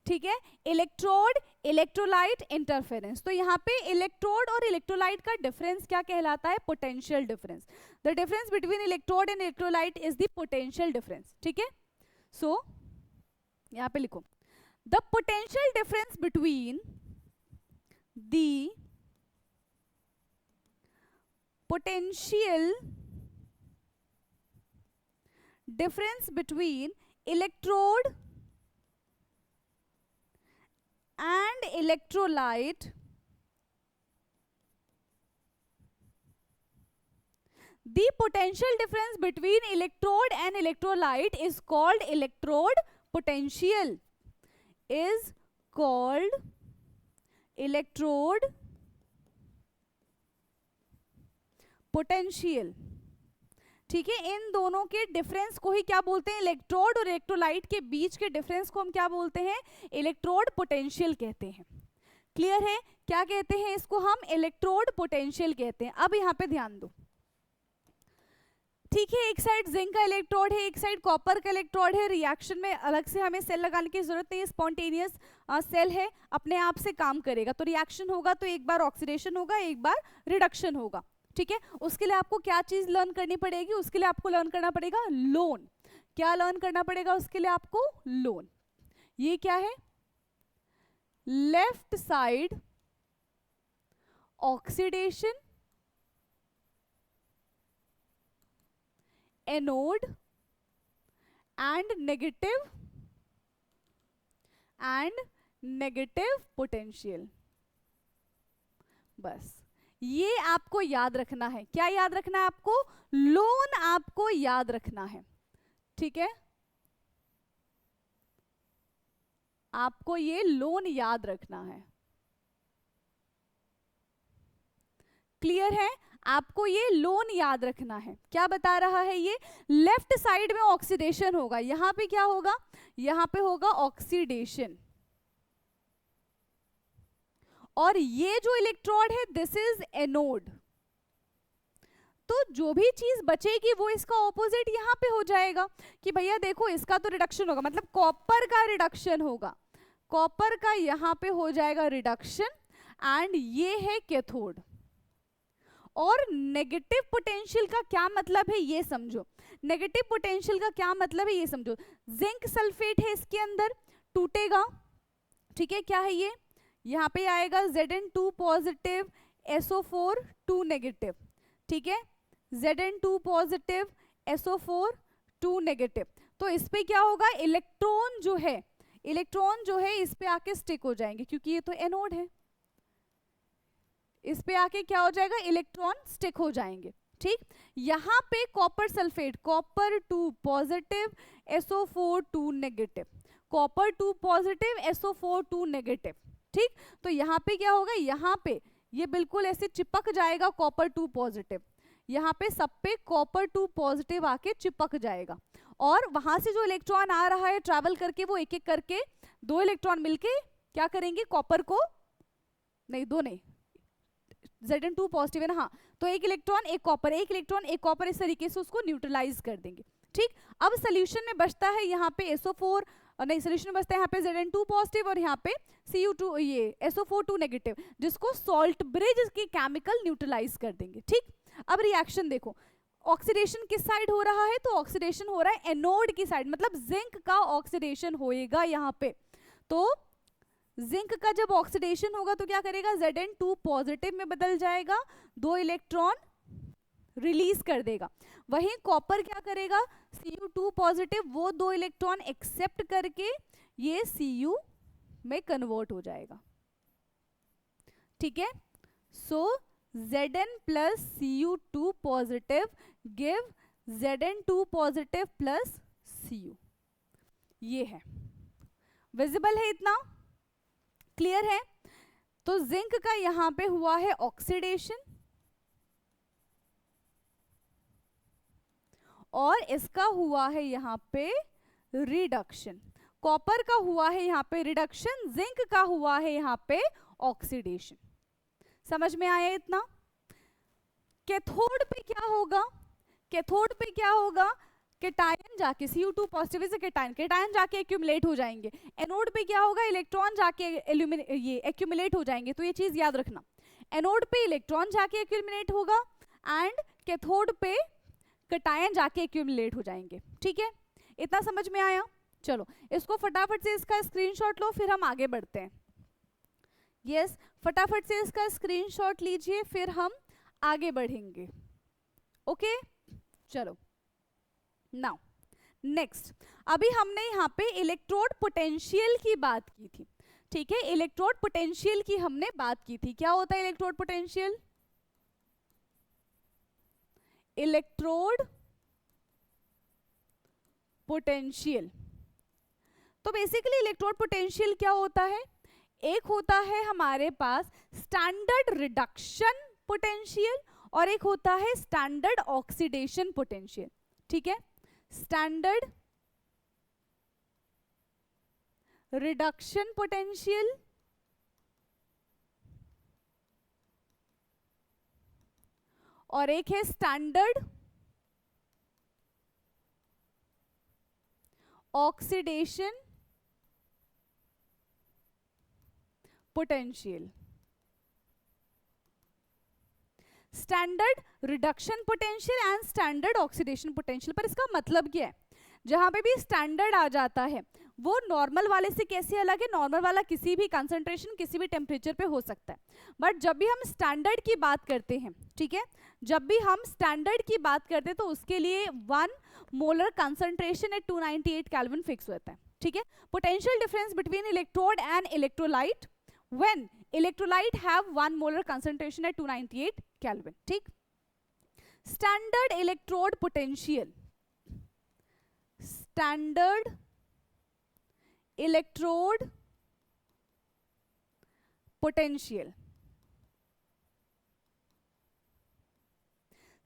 ठीक है, इलेक्ट्रोड इलेक्ट्रोलाइट इंटरफेरेंस। तो यहाँ पे इलेक्ट्रोड और इलेक्ट्रोलाइट का डिफरेंस क्या कहलाता है? Potential difference. The difference between electrode and electrolyte is the potential difference. ठीक है, सो यहाँ पे लिखो the potential difference between the potential difference between electrode and electrolyte the potential difference between electrode and electrolyte is called electrode potential, is called electrode potential। ठीक है, इन दोनों के difference को ही क्या बोलते हैं? इलेक्ट्रोड और इलेक्ट्रोलाइट के बीच के डिफरेंस को हम क्या बोलते हैं? इलेक्ट्रोड पोटेंशियल कहते हैं। क्लियर है? क्या कहते हैं इसको? हम इलेक्ट्रोड पोटेंशियल कहते हैं। अब यहाँ पे ध्यान दो, ठीक है, एक साइड जिंक का इलेक्ट्रोड है, एक साइड कॉपर का इलेक्ट्रोड है। रिएक्शन में अलग से हमें सेल लगाने की जरूरत नहीं है, स्पॉन्टेनियस सेल है, अपने आप से काम करेगा। तो रिएक्शन होगा तो एक बार ऑक्सीडेशन होगा, एक बार रिडक्शन होगा। ठीक है, उसके लिए आपको क्या चीज लर्न करनी पड़ेगी? उसके लिए आपको लर्न करना पड़ेगा लोन। क्या लर्न करना पड़ेगा उसके लिए आपको? लोन। ये क्या है? Left side oxidation, anode and negative potential. बस ये आपको याद रखना है। क्या याद रखना है आपको? लोन आपको याद रखना है। ठीक है, आपको ये लोन याद रखना है। क्लियर है? आपको ये लोन याद रखना है। क्या बता रहा है ये? लेफ्ट साइड में ऑक्सीडेशन होगा, यहां पे क्या होगा? यहां पे होगा ऑक्सीडेशन, और ये जो इलेक्ट्रोड है दिस इज एनोड। तो जो भी चीज बचेगी वो इसका ऑपोजिट यहां पे हो जाएगा कि भैया देखो इसका तो रिडक्शन होगा, मतलब कॉपर का रिडक्शन होगा, कॉपर का यहां पे हो जाएगा रिडक्शन, एंड ये है कैथोड। और नेगेटिव पोटेंशियल का क्या मतलब है ये समझो। नेगेटिव पोटेंशियल का क्या मतलब है ये समझो। जिंक सल्फेट है इसके अंदर, टूटेगा। ठीक है, क्या है ये? यहाँ पे आएगा Zn2 पॉजिटिव, SO4 2 नेगेटिव। ठीक है, Zn2 पॉजिटिव, SO4 2 नेगेटिव। तो इस पे क्या होगा? इलेक्ट्रॉन जो है इस पे आके स्टिक हो जाएंगे, क्योंकि ये तो एनोड है। इस पे आके क्या हो जाएगा? इलेक्ट्रॉन स्टिक हो जाएंगे। ठीक, यहाँ पे copper sulphate, copper 2 positive, SO4 2 negative, copper 2 positive, SO4 2 negative. ठीक, तो यहाँ पे क्या होगा? यहाँ पे ये बिल्कुल ऐसे चिपक जाएगा कॉपर 2 पॉजिटिव, यहाँ पे सब पे कॉपर 2 पॉजिटिव आके चिपक जाएगा, और वहां से जो इलेक्ट्रॉन आ रहा है ट्रैवल करके, वो एक एक करके 2 इलेक्ट्रॉन मिलके क्या करेंगे? कॉपर को, नहीं 2 नहीं, Zn2 पॉजिटिव है ना, हाँ, तो एक इलेक्ट्रॉन एक कॉपर, एक इलेक्ट्रॉन एक कॉपर, इस तरीके से उसको न्यूट्रलाइज कर देंगे। ठीक, अब सोल्यूशन में बचता है यहाँ पे SO4, नहीं सोल्यूशन में बचता है यहाँ पे Zn2 पॉजिटिव और यहाँ पे Cu2 ये SO4 2 नेगेटिव, जिसको सॉल्ट ब्रिज के केमिकल न्यूट्रलाइज कर देंगे। ठीक, अब रिएक्शन देखो, ऑक्सीडेशन किस साइड हो रहा है? तो ऑक्सीडेशन हो रहा है एनोड की साइड, मतलब जिंक का ऑक्सीडेशन होएगा यहाँ पे। तो जिंक का जब ऑक्सीडेशन होगा तो क्या करेगा? Zn2 पॉजिटिव में बदल जाएगा, 2 इलेक्ट्रॉन रिलीज कर देगा। वहीं कॉपर क्या करेगा? Cu2 पॉजिटिव, वो 2 इलेक्ट्रॉन एक्सेप्ट करके ये Cu में कन्वर्ट हो जाएगा। ठीक है, सो Zn plus Cu2 positive give Zn2 positive plus Cu। ये है, विजिबल है इतना? क्लियर है? तो जिंक का यहां पे हुआ है ऑक्सीडेशन, और इसका हुआ है यहां पे रिडक्शन। कॉपर का हुआ है यहां पे रिडक्शन, जिंक का हुआ है यहां पे ऑक्सीडेशन। समझ में आया इतना? कैथोड पे क्या होगा, कैथोड पे क्या होगा, केटायन जाके Cu2 पॉजिटिव से केटायन, केटायन जाके एक्यूमुलेट हो जाएंगे। एनोड पे क्या होगा, इलेक्ट्रॉन जाके ये एक्यूमुलेट हो जाएंगे। तो ये चीज याद रखना, एनोड पे इलेक्ट्रॉन जाके एक्यूमुलेट होगा एंड कैथोड पे केटायन जाके एक्यूमुलेट हो जाएंगे। ठीक है, इतना समझ में आया? चलो इसको फटाफट से इसका स्क्रीनशॉट लो, फिर हम आगे बढ़ते हैं। यस, फटाफट से इसका स्क्रीनशॉट लीजिए, फिर हम आगे बढ़ेंगे। ओके चलो नाउ नेक्स्ट, अभी हमने यहाँ पे इलेक्ट्रोड पोटेंशियल की बात की थी। ठीक है, इलेक्ट्रोड पोटेंशियल की हमने बात की थी। क्या होता है इलेक्ट्रोड पोटेंशियल? इलेक्ट्रोड पोटेंशियल, तो बेसिकली इलेक्ट्रोड पोटेंशियल क्या होता है? एक होता है हमारे पास स्टैंडर्ड रिडक्शन पोटेंशियल और एक होता है स्टैंडर्ड ऑक्सीडेशन पोटेंशियल। ठीक है, स्टैंडर्ड रिडक्शन पोटेंशियल और एक है standard oxidation potential. Standard reduction potential and standard oxidation potential, पर इसका मतलब क्या है? जहां पे भी स्टैंडर्ड आ जाता है वो नॉर्मल वाले से कैसे अलग है? नॉर्मल वाला किसी भी कंसंट्रेशन किसी भी टेम्परेचर पे हो सकता है, बट जब भी हम स्टैंडर्ड की बात करते हैं, ठीक है, जब भी हम स्टैंडर्ड की बात करते हैं तो उसके लिए 1 molar concentration at 298 kelvin fix होता है। ठीक है, potential difference between electrode and electrolyte when electrolyte have 1 molar concentration at 298 kelvin. ठीक, standard electrode potential, standard electrode potential,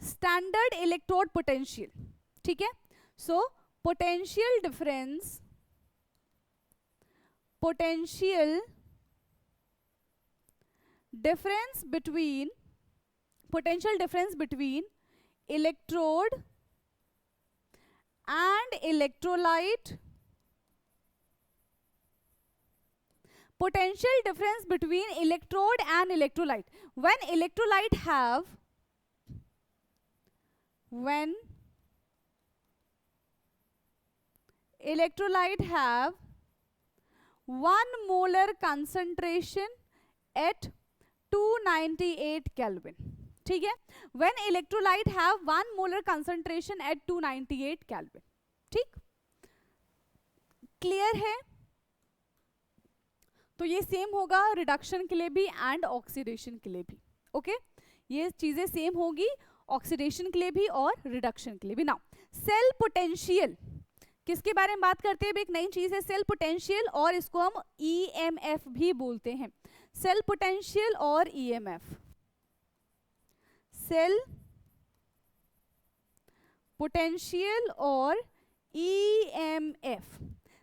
standard electrode potential. ठीक है, so potential difference, potential difference between, potential difference between electrode and electrolyte, potential difference between electrode and electrolyte when electrolyte have, when electrolyte have 1 molar concentration at 298 Kelvin। ठीक है, when electrolyte have 1 molar concentration at 298 Kelvin। ठीक, clear है? तो ये same होगा reduction के लिए भी एंड ऑक्सीडेशन के लिए भी। ओके, ये चीजें सेम होगी ऑक्सीडेशन के लिए भी और रिडक्शन के लिए भी। नाउ सेल पोटेंशियल, किसके बारे में बात करते हैं? एक नई चीज है सेल पोटेंशियल, और इसको हम ईएमएफ भी बोलते हैं। सेल पोटेंशियल और ईएमएफ, सेल पोटेंशियल और ईएमएफ,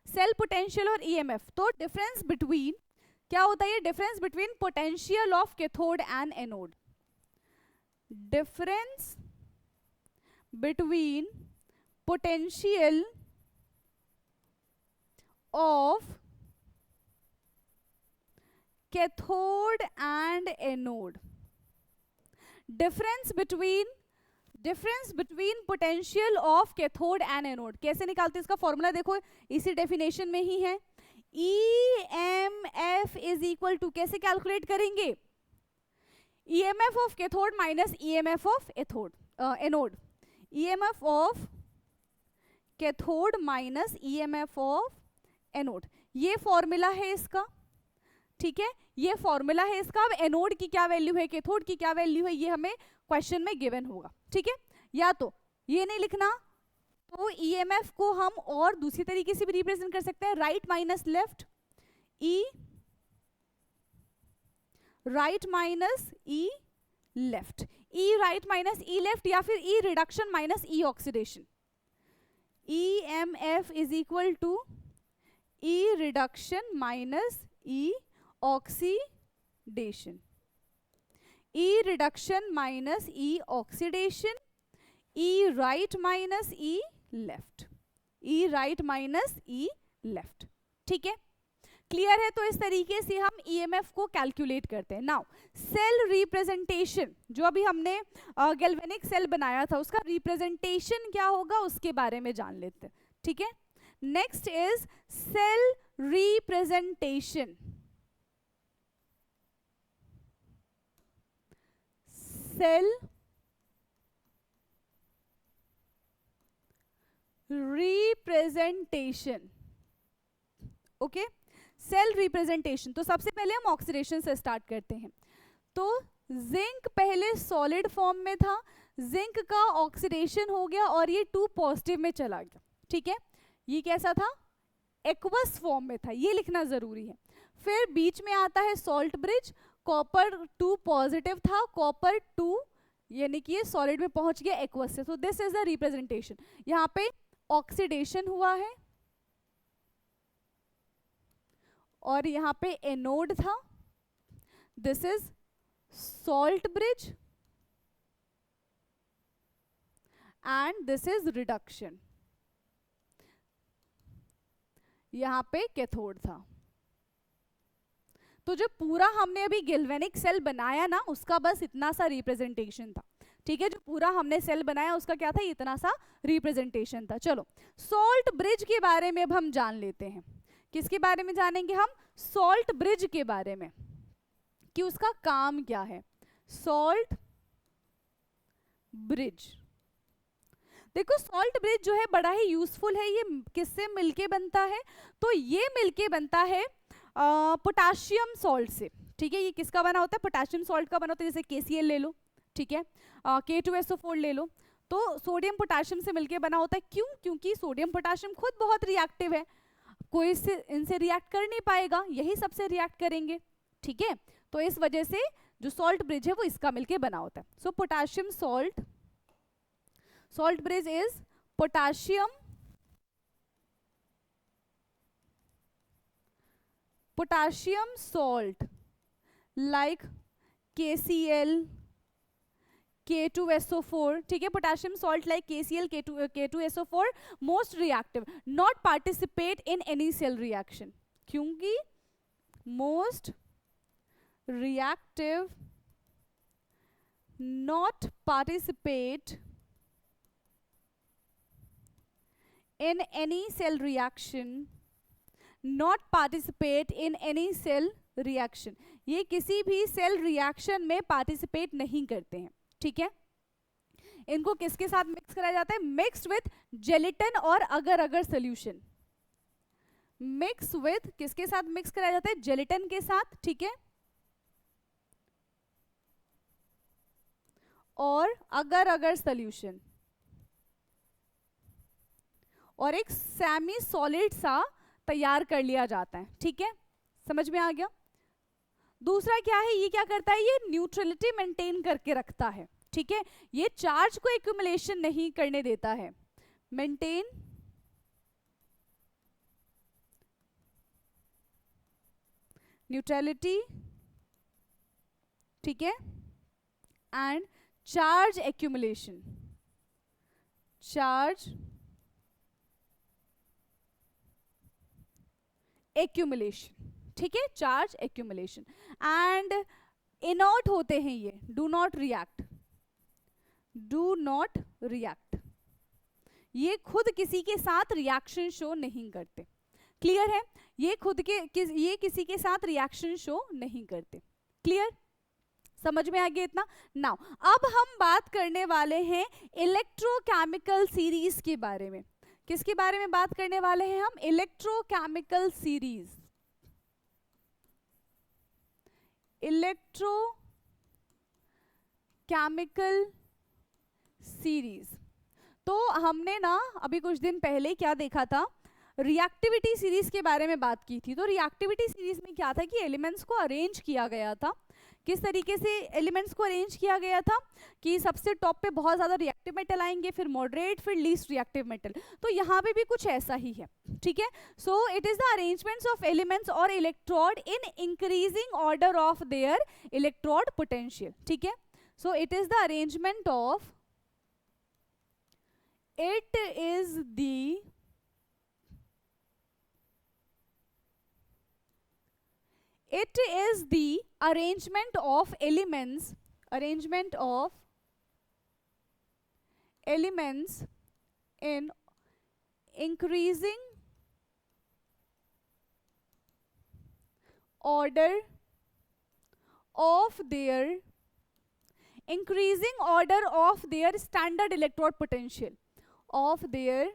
सेल पोटेंशियल और ईएमएफ। तो डिफरेंस बिटवीन क्या होता है? Difference between potential of cathode and anode, difference between potential of cathode and anode, difference between potential of cathode and anode. कैसे निकालते हैं इसका फॉर्मूला? देखो इसी डेफिनेशन में ही है, EMF इज इक्वल टू, कैसे कैलकुलेट करेंगे? EMF of cathode minus EMF of anode, EMF of cathode minus EMF of anode, ये फॉर्मूला है इसका। ठीक है, ये फॉर्मूला है इसका। अब एनोड की क्या वैल्यू है, कैथोड की क्या वैल्यू है, ये हमें क्वेश्चन में गिवन होगा। ठीक है, या तो ये नहीं लिखना तो ईएमएफ को हम और दूसरी तरीके से भी रिप्रेजेंट कर सकते हैं, right minus left, E right minus E left, E right minus E left, या फिर E reduction minus E oxidation. EMF is equal to E reduction minus E oxidation. E reduction minus E oxidation, E right minus E left, E right minus E left. ठीक है, clear है? तो इस तरीके से हम ईएमएफ को calculate करते हैं। नाउ सेल रिप्रेजेंटेशन, जो अभी हमने गैल्वेनिक सेल बनाया था उसका रिप्रेजेंटेशन क्या होगा उसके बारे में जान लेते हैं। ठीक है, next is cell representation. Cell representation, okay, cell representation. तो सबसे पहले हम ऑक्सीडेशन से स्टार्ट करते हैं। तो जिंक पहले सॉलिड फॉर्म में था, जिंक का ऑक्सीडेशन हो गया और ये 2 पॉजिटिव में चला गया। ठीक है, ये कैसा था? एक्वस फॉर्म में था, ये लिखना जरूरी है। फिर बीच में आता है सॉल्ट ब्रिज, कॉपर 2 पॉजिटिव था, कॉपर 2 यानी कि ये सॉलिड में पहुंच गया एक्वस से। तो दिस इज द रिप्रेजेंटेशन। यहाँ पे ऑक्सीडेशन हुआ है और यहाँ पे एनोड था, this is salt bridge and this is reduction, यहाँ पे कैथोड था। तो जो पूरा हमने अभी गैल्वेनिक सेल बनाया ना उसका बस इतना सा रिप्रेजेंटेशन था। ठीक है, जो पूरा हमने सेल बनाया उसका क्या था? इतना सा रिप्रेजेंटेशन था। चलो सॉल्ट ब्रिज के बारे में अब हम जान लेते हैं। किसके बारे में जानेंगे हम? सॉल्ट ब्रिज के बारे में, कि उसका काम क्या है। सॉल्ट ब्रिज, देखो सॉल्ट ब्रिज जो है बड़ा ही यूजफुल है। ये किससे मिलके बनता है? तो ये मिलके बनता है पोटाशियम सॉल्ट से। ठीक है, ये किसका बना होता है? पोटाशियम सॉल्ट का बना होता है। जैसे KCl ले लो, ठीक है, K2SO4 ले लो, तो सोडियम पोटाशियम से मिलके बना होता है। क्यों? क्योंकि सोडियम पोटाशियम खुद बहुत रिएक्टिव है, कोई इनसे रिएक्ट कर नहीं पाएगा, यही सबसे रिएक्ट करेंगे। ठीक है, तो इस वजह से जो सॉल्ट ब्रिज है वो इसका मिलके बना होता है। So potassium salt, salt bridge is potassium salt like KCl, K2SO4, ठीक है, potassium salt like KCl, K2SO4 most reactive, not participate in any cell reaction, क्योंकि most reactive, not participate in any cell reaction, not participate in any cell reaction, ये किसी भी cell reaction में participate नहीं करते हैं। ठीक है, इनको किसके साथ मिक्स कराया जाता है? मिक्स्ड विथ जेलेटिन और अगर अगर सोल्यूशन, मिक्स विथ किसके साथ मिक्स कराया जाता है? जेलेटिन के साथ। ठीक है, और अगर अगर सोल्यूशन, और एक सेमी सॉलिड सा तैयार कर लिया जाता है। ठीक है, समझ में आ गया? दूसरा क्या है? ये क्या करता है? ये न्यूट्रलिटी मेंटेन करके रखता है। ठीक है, ये चार्ज को एक्यूमुलेशन नहीं करने देता है, मेंटेन न्यूट्रलिटी, ठीक है, and charge accumulation, charge accumulation. ठीक है, चार्ज एक्यूमुलेशन एंड इनर्ट होते हैं ये, do not react, do not react, ये खुद किसी के साथ रिएक्शन शो नहीं करते। क्लियर है? ये खुद के ये किसी के साथ रिएक्शन शो नहीं करते। क्लियर? समझ में आ गया इतना? नाउ अब हम बात करने वाले हैं इलेक्ट्रोकेमिकल सीरीज के बारे में। किसके बारे में बात करने वाले हैं हम? Electrochemical series, electrochemical series. तो हमने ना अभी कुछ दिन पहले क्या देखा था? रिएक्टिविटी सीरीज के बारे में बात की थी। तो रिएक्टिविटी सीरीज में क्या था कि एलिमेंट्स को अरेंज किया गया था किस तरीके से एलिमेंट्स को अरेंज किया गया था कि सबसे टॉप पे बहुत ज़्यादा रिएक्टिव मेटल आएंगे, फिर मॉडरेट, फिर लीस्ट रिएक्टिव मेटल। तो यहाँ पे भी कुछ ऐसा ही है, ठीक है। So it is the arrangements of elements और electrode in increasing order of their electrode potential, ठीक है। So it is the arrangement of, it is the arrangement of elements in increasing order of their standard electrode potential, of their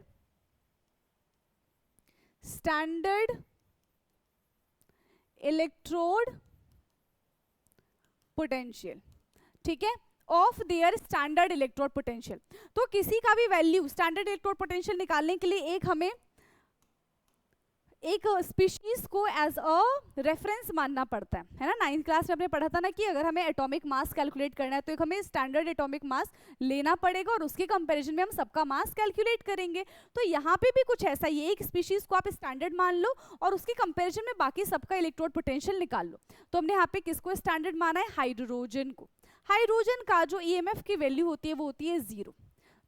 standard electrode potential, ठीक है, of their standard electrode potential. तो किसी का भी value standard electrode potential निकालने के लिए हमें एक स्पीशीज को एज अ रेफरेंस मानना पड़ता है ना। 9th क्लास में हमने पढ़ा था ना कि अगर हमें एटॉमिक मास कैलकुलेट करना है तो एक हमें स्टैंडर्ड एटॉमिक मास लेना पड़ेगा और उसके कंपैरिजन में हम सबका मास कैलकुलेट करेंगे। तो यहाँ पे भी कुछ ऐसा ही है, एक स्पीशीज को आप स्टैंडर्ड मान लो और उसके कंपैरिजन में बाकी सबका इलेक्ट्रोड पोटेंशियल निकाल लो। तो हमने यहाँ पे किसको स्टैंडर्ड माना है? हाइड्रोजन को। हाइड्रोजन का जो ईएमएफ की वैल्यू होती है वो होती है 0,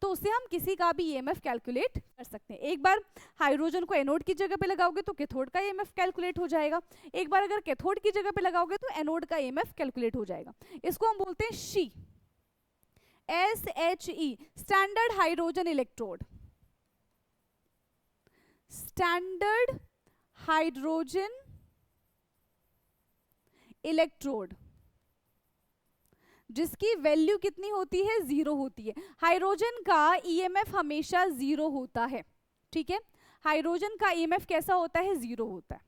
तो उससे हम किसी का भी ईएमएफ कैलकुलेट कर सकते हैं। एक बार हाइड्रोजन को एनोड की जगह पे लगाओगे तो कैथोड का ईएमएफ कैलकुलेट हो जाएगा, एक बार अगर कैथोड की जगह पे लगाओगे तो एनोड का ईएमएफ कैलकुलेट हो जाएगा। इसको हम बोलते हैं she, SHE, standard hydrogen electrode. Standard hydrogen electrode जिसकी वैल्यू कितनी होती है? 0 होती है। हाइड्रोजन का ईएमएफ हमेशा 0 होता है, ठीक है। हाइड्रोजन का ईएमएफ कैसा होता है? 0 होता है।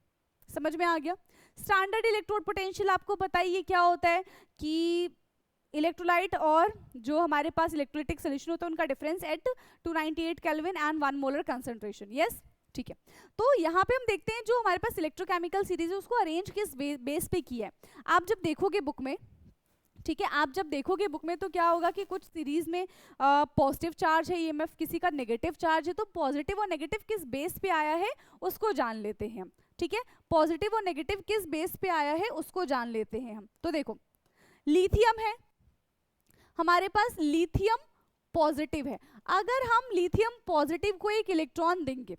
समझ में आ गया? स्टैंडर्ड इलेक्ट्रोड पोटेंशियल आपको बताइए क्या होता है कि इलेक्ट्रोलाइट और जो हमारे पास इलेक्ट्रोलाइटिक सोल्यूशन होता है उनका difference at 298 kelvin and 1 molar concentration. Yes, ठीक है। तो यहाँ पे हम देखते हैं जो हमारे पास इलेक्ट्रोकेमिकल सीरीज है उसको अरेंज किस बेस पे किया है। आप जब देखोगे बुक में, ठीक है, आप जब देखोगे बुक में तो क्या होगा कि कुछ सीरीज में पॉजिटिव चार्ज है ईएमएफ, किसी का नेगेटिव चार्ज है, तो पॉजिटिव और नेगेटिव किस बेस पे आया है उसको जान लेते हैं हम, ठीक है। पॉजिटिव और नेगेटिव किस बेस पे आया है उसको जान लेते हैं हम। तो देखो लिथियम है हमारे पास, लिथियम पॉजिटिव है। अगर हम लिथियम पॉजिटिव को एक इलेक्ट्रॉन देंगे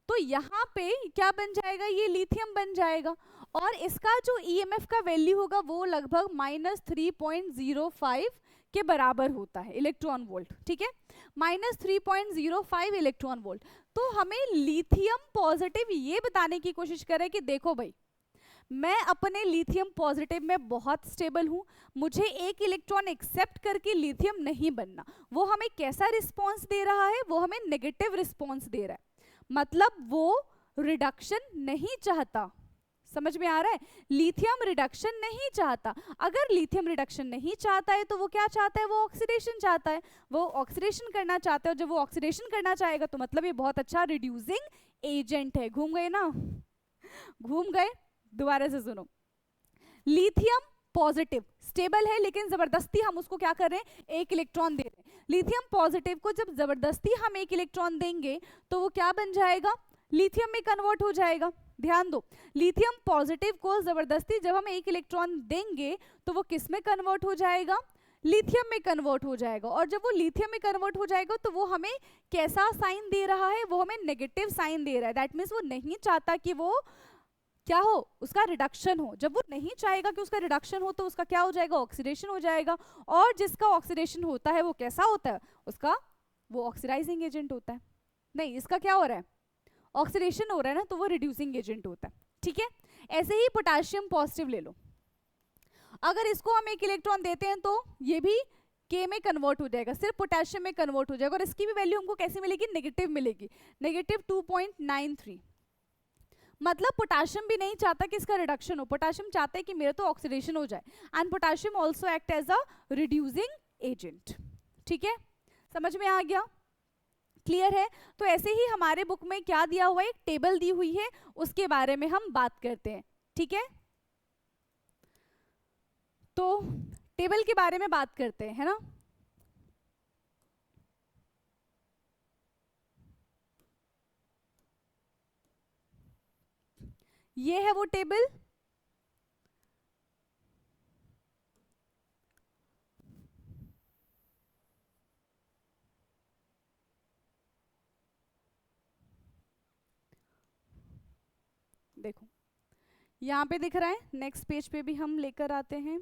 तो यहाँ पे क्या बन जाएगा? ये लिथियम बन जाएगा और इसका जो ईएमएफ का वैल्यू होगा वो लगभग -3.05 के बराबर होता है इलेक्ट्रॉन वोल्ट, ठीक है, -3.05 इलेक्ट्रॉन वोल्ट। तो हमें लिथियम पॉजिटिव ये बताने की कोशिश करे कि देखो भाई, मैं अपने लिथियम पॉजिटिव में बहुत स्टेबल हूँ, मुझे एक इलेक्ट्रॉन एक्सेप्ट करके लिथियम नहीं बनना। वो हमें कैसा रिस्पॉन्स दे रहा है? वो हमें नेगेटिव रिस्पॉन्स दे रहा है, मतलब वो रिडक्शन नहीं चाहता। समझ में आ रहा है? लिथियम रिडक्शन नहीं चाहता। अगर लिथियम रिडक्शन नहीं चाहता है तो वो क्या चाहता है? वो ऑक्सीडेशन चाहता है, वो ऑक्सीडेशन करना चाहता है। और जब वो ऑक्सीडेशन करना चाहेगा तो मतलब ये बहुत अच्छा रिड्यूसिंग एजेंट है। घूम गए ना? घूम गए? दोबारा से सुनो, लिथियम पॉजिटिव स्टेबल है लेकिन जबरदस्ती हम उसको क्या कर रहे हैं? एक इलेक्ट्रॉन दे रहे हैं। लिथियम पॉजिटिव को जब जबरदस्ती हम एक इलेक्ट्रॉन देंगे तो वो क्या बन जाएगा? लिथियम में कन्वर्ट हो जाएगा। ध्यान दो, लिथियम पॉजिटिव को जबरदस्ती जब हम एक इलेक्ट्रॉन देंगे तो वो किस में कन्वर्ट हो जाएगा? लिथियम में कन्वर्ट हो जाएगा। और जब वो लिथियम में कन्वर्ट हो जाएगा तो वो हमें कैसा साइन दे रहा है? वो हमें नेगेटिव साइन दे रहा है। दैट मीन्स वो नहीं चाहता कि वो क्या हो? उसका रिडक्शन हो। जब वो नहीं चाहेगा कि उसका रिडक्शन हो तो उसका क्या हो जाएगा? ऑक्सीडेशन हो जाएगा। और जिसका ऑक्सीडेशन होता है वो कैसा होता है? उसका वो ऑक्सीडाइजिंग एजेंट होता है। नहीं, इसका क्या हो रहा है? ऑक्सीडेशन हो रहा है ना, तो वो रिड्यूसिंग एजेंट होता है, ठीक है। ऐसे ही पोटेशियम पॉजिटिव ले लो, अगर इसको हम एक इलेक्ट्रॉन देते हैं तो ये भी के में कन्वर्ट हो जाएगा, सिर्फ पोटेशियम में कन्वर्ट हो जाएगा। और इसकी भी वैल्यू हमको कैसे मिलेगी? नेगेटिव मिलेगी, -2.93। मतलब पोटेशियम भी नहीं चाहता कि इसका रिडक्शन हो, पोटेशियम चाहता है कि मेरा तो ऑक्सीडेशन हो जाए। And potassium also act as a reducing agent, ठीक है। समझ में आ गया? क्लियर है? तो ऐसे ही हमारे बुक में क्या दिया हुआ है? एक टेबल दी हुई है, उसके बारे में हम बात करते हैं, ठीक है। तो टेबल के बारे में बात करते हैं, है ना। ये है वो टेबल, देखो यहाँ पे दिख रहा है। नेक्स्ट पेज पे भी हम लेकर आते हैं।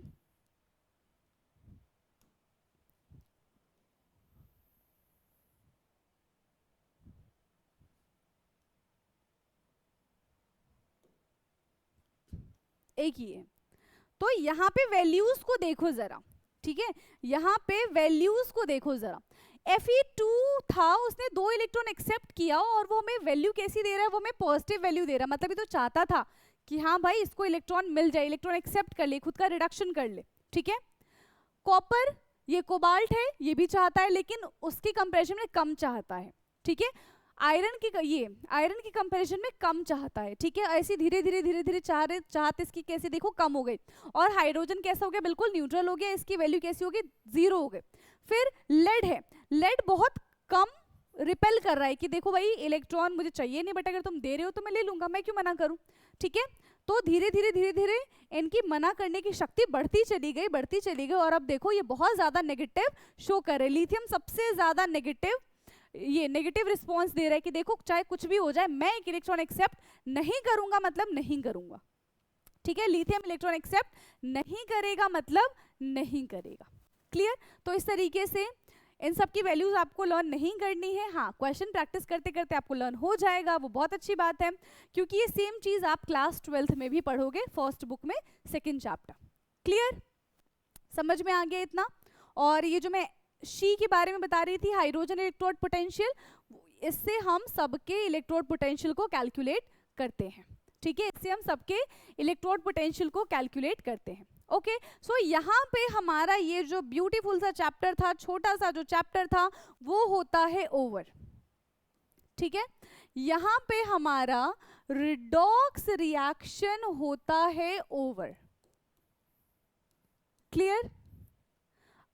एक ही है। तो यहाँ पे वैल्यूज को देखो जरा, ठीक है, यहाँ पे वैल्यूज को देखो जरा। Fe2 था, उसने 2 इलेक्ट्रॉन एक्सेप्ट किया और वो हमें वैल्यू कैसी दे रहा है, वो हमें पॉजिटिव वैल्यू दे रहा है। मतलब ये तो चाहता था कि हाँ भाई इसको इलेक्ट्रॉन मिल जाए, इलेक्ट्रॉन एक्सेप्ट कर ले, खुद का रिडक्शन कर ले, ठीक है। कॉपर, ये कोबाल्ट है, ये भी चाहता है लेकिन उसकी कंपैरिजन में कम चाहता है, ठीक है। आयरन की कंपैरिजन में कम चाहता है, ठीक है। ऐसी धीरे धीरे धीरे धीरे चाहते इसकी कैसे देखो कम हो गई। और हाइड्रोजन कैसा हो गया, बिल्कुल न्यूट्रल हो गया, इसकी वैल्यू कैसी होगी, 0 हो गई। फिर लेड है, लेड बहुत कम रिपेल कर रहा है कि देखो भाई इलेक्ट्रॉन मुझे चाहिए नहीं, बट अगर तुम दे रहे हो तो मैं ले लूंगा, मैं क्यों मना करूं, ठीक है। तो धीरे धीरे इनकी मना करने की शक्ति बढ़ती चली गई और अब देखो ये बहुत ज्यादा नेगेटिव शो कर रहे हैं। लिथियम सबसे ज्यादा नेगेटिव रिस्पॉन्स दे रहा है कि देखो चाहे कुछ भी हो जाए मैं एक इलेक्ट्रॉन एक्सेप्ट नहीं करूंगा, मतलब नहीं करूंगा, ठीक है। लिथियम इलेक्ट्रॉन एक्सेप्ट नहीं करेगा मतलब नहीं करेगा, क्लियर। तो इस तरीके से इन सब की वैल्यूज आपको लर्न नहीं करनी है। हाँ, क्वेश्चन प्रैक्टिस करते करते आपको लर्न हो जाएगा, वो बहुत अच्छी बात है, क्योंकि ये सेम चीज आप क्लास 12th में भी पढ़ोगे, फर्स्ट बुक में 2nd चैप्टर, क्लियर, समझ में आ गया इतना। और ये जो मैं शी के बारे में बता रही थी, हाइड्रोजन इलेक्ट्रोड पोटेंशियल, इससे हम सबके इलेक्ट्रोड पोटेंशियल को कैलकुलेट करते हैं, ठीक है। इससे हम सबके इलेक्ट्रोड पोटेंशियल को कैलकुलेट करते हैं, ओके। सो यहाँ पे हमारा ये जो ब्यूटीफुल सा चैप्टर था, छोटा सा जो चैप्टर था, वो होता है ओवर, ठीक है। यहाँ पे हमारा रिडॉक्स रिएक्शन होता है ओवर, क्लियर।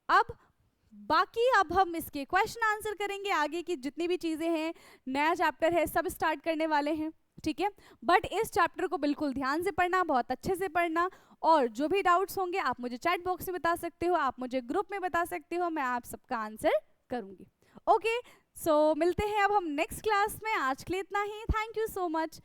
अब हम इसके क्वेश्चन आंसर करेंगे, आगे की जितनी भी चीजें हैं, नया चैप्टर है, सब स्टार्ट करने वाले हैं, ठीक है। बट इस चैप्टर को बिल्कुल ध्यान से पढ़ना, बहुत अच्छे से पढ़ना, और जो भी डाउट्स होंगे आप मुझे चैट बॉक्स में बता सकते हो, आप मुझे ग्रुप में बता सकते हो, मैं आप सबका आंसर करूंगी, ओके। सो मिलते हैं अब हम नेक्स्ट क्लास में, आज के लिए इतना ही, थैंक यू सो मच।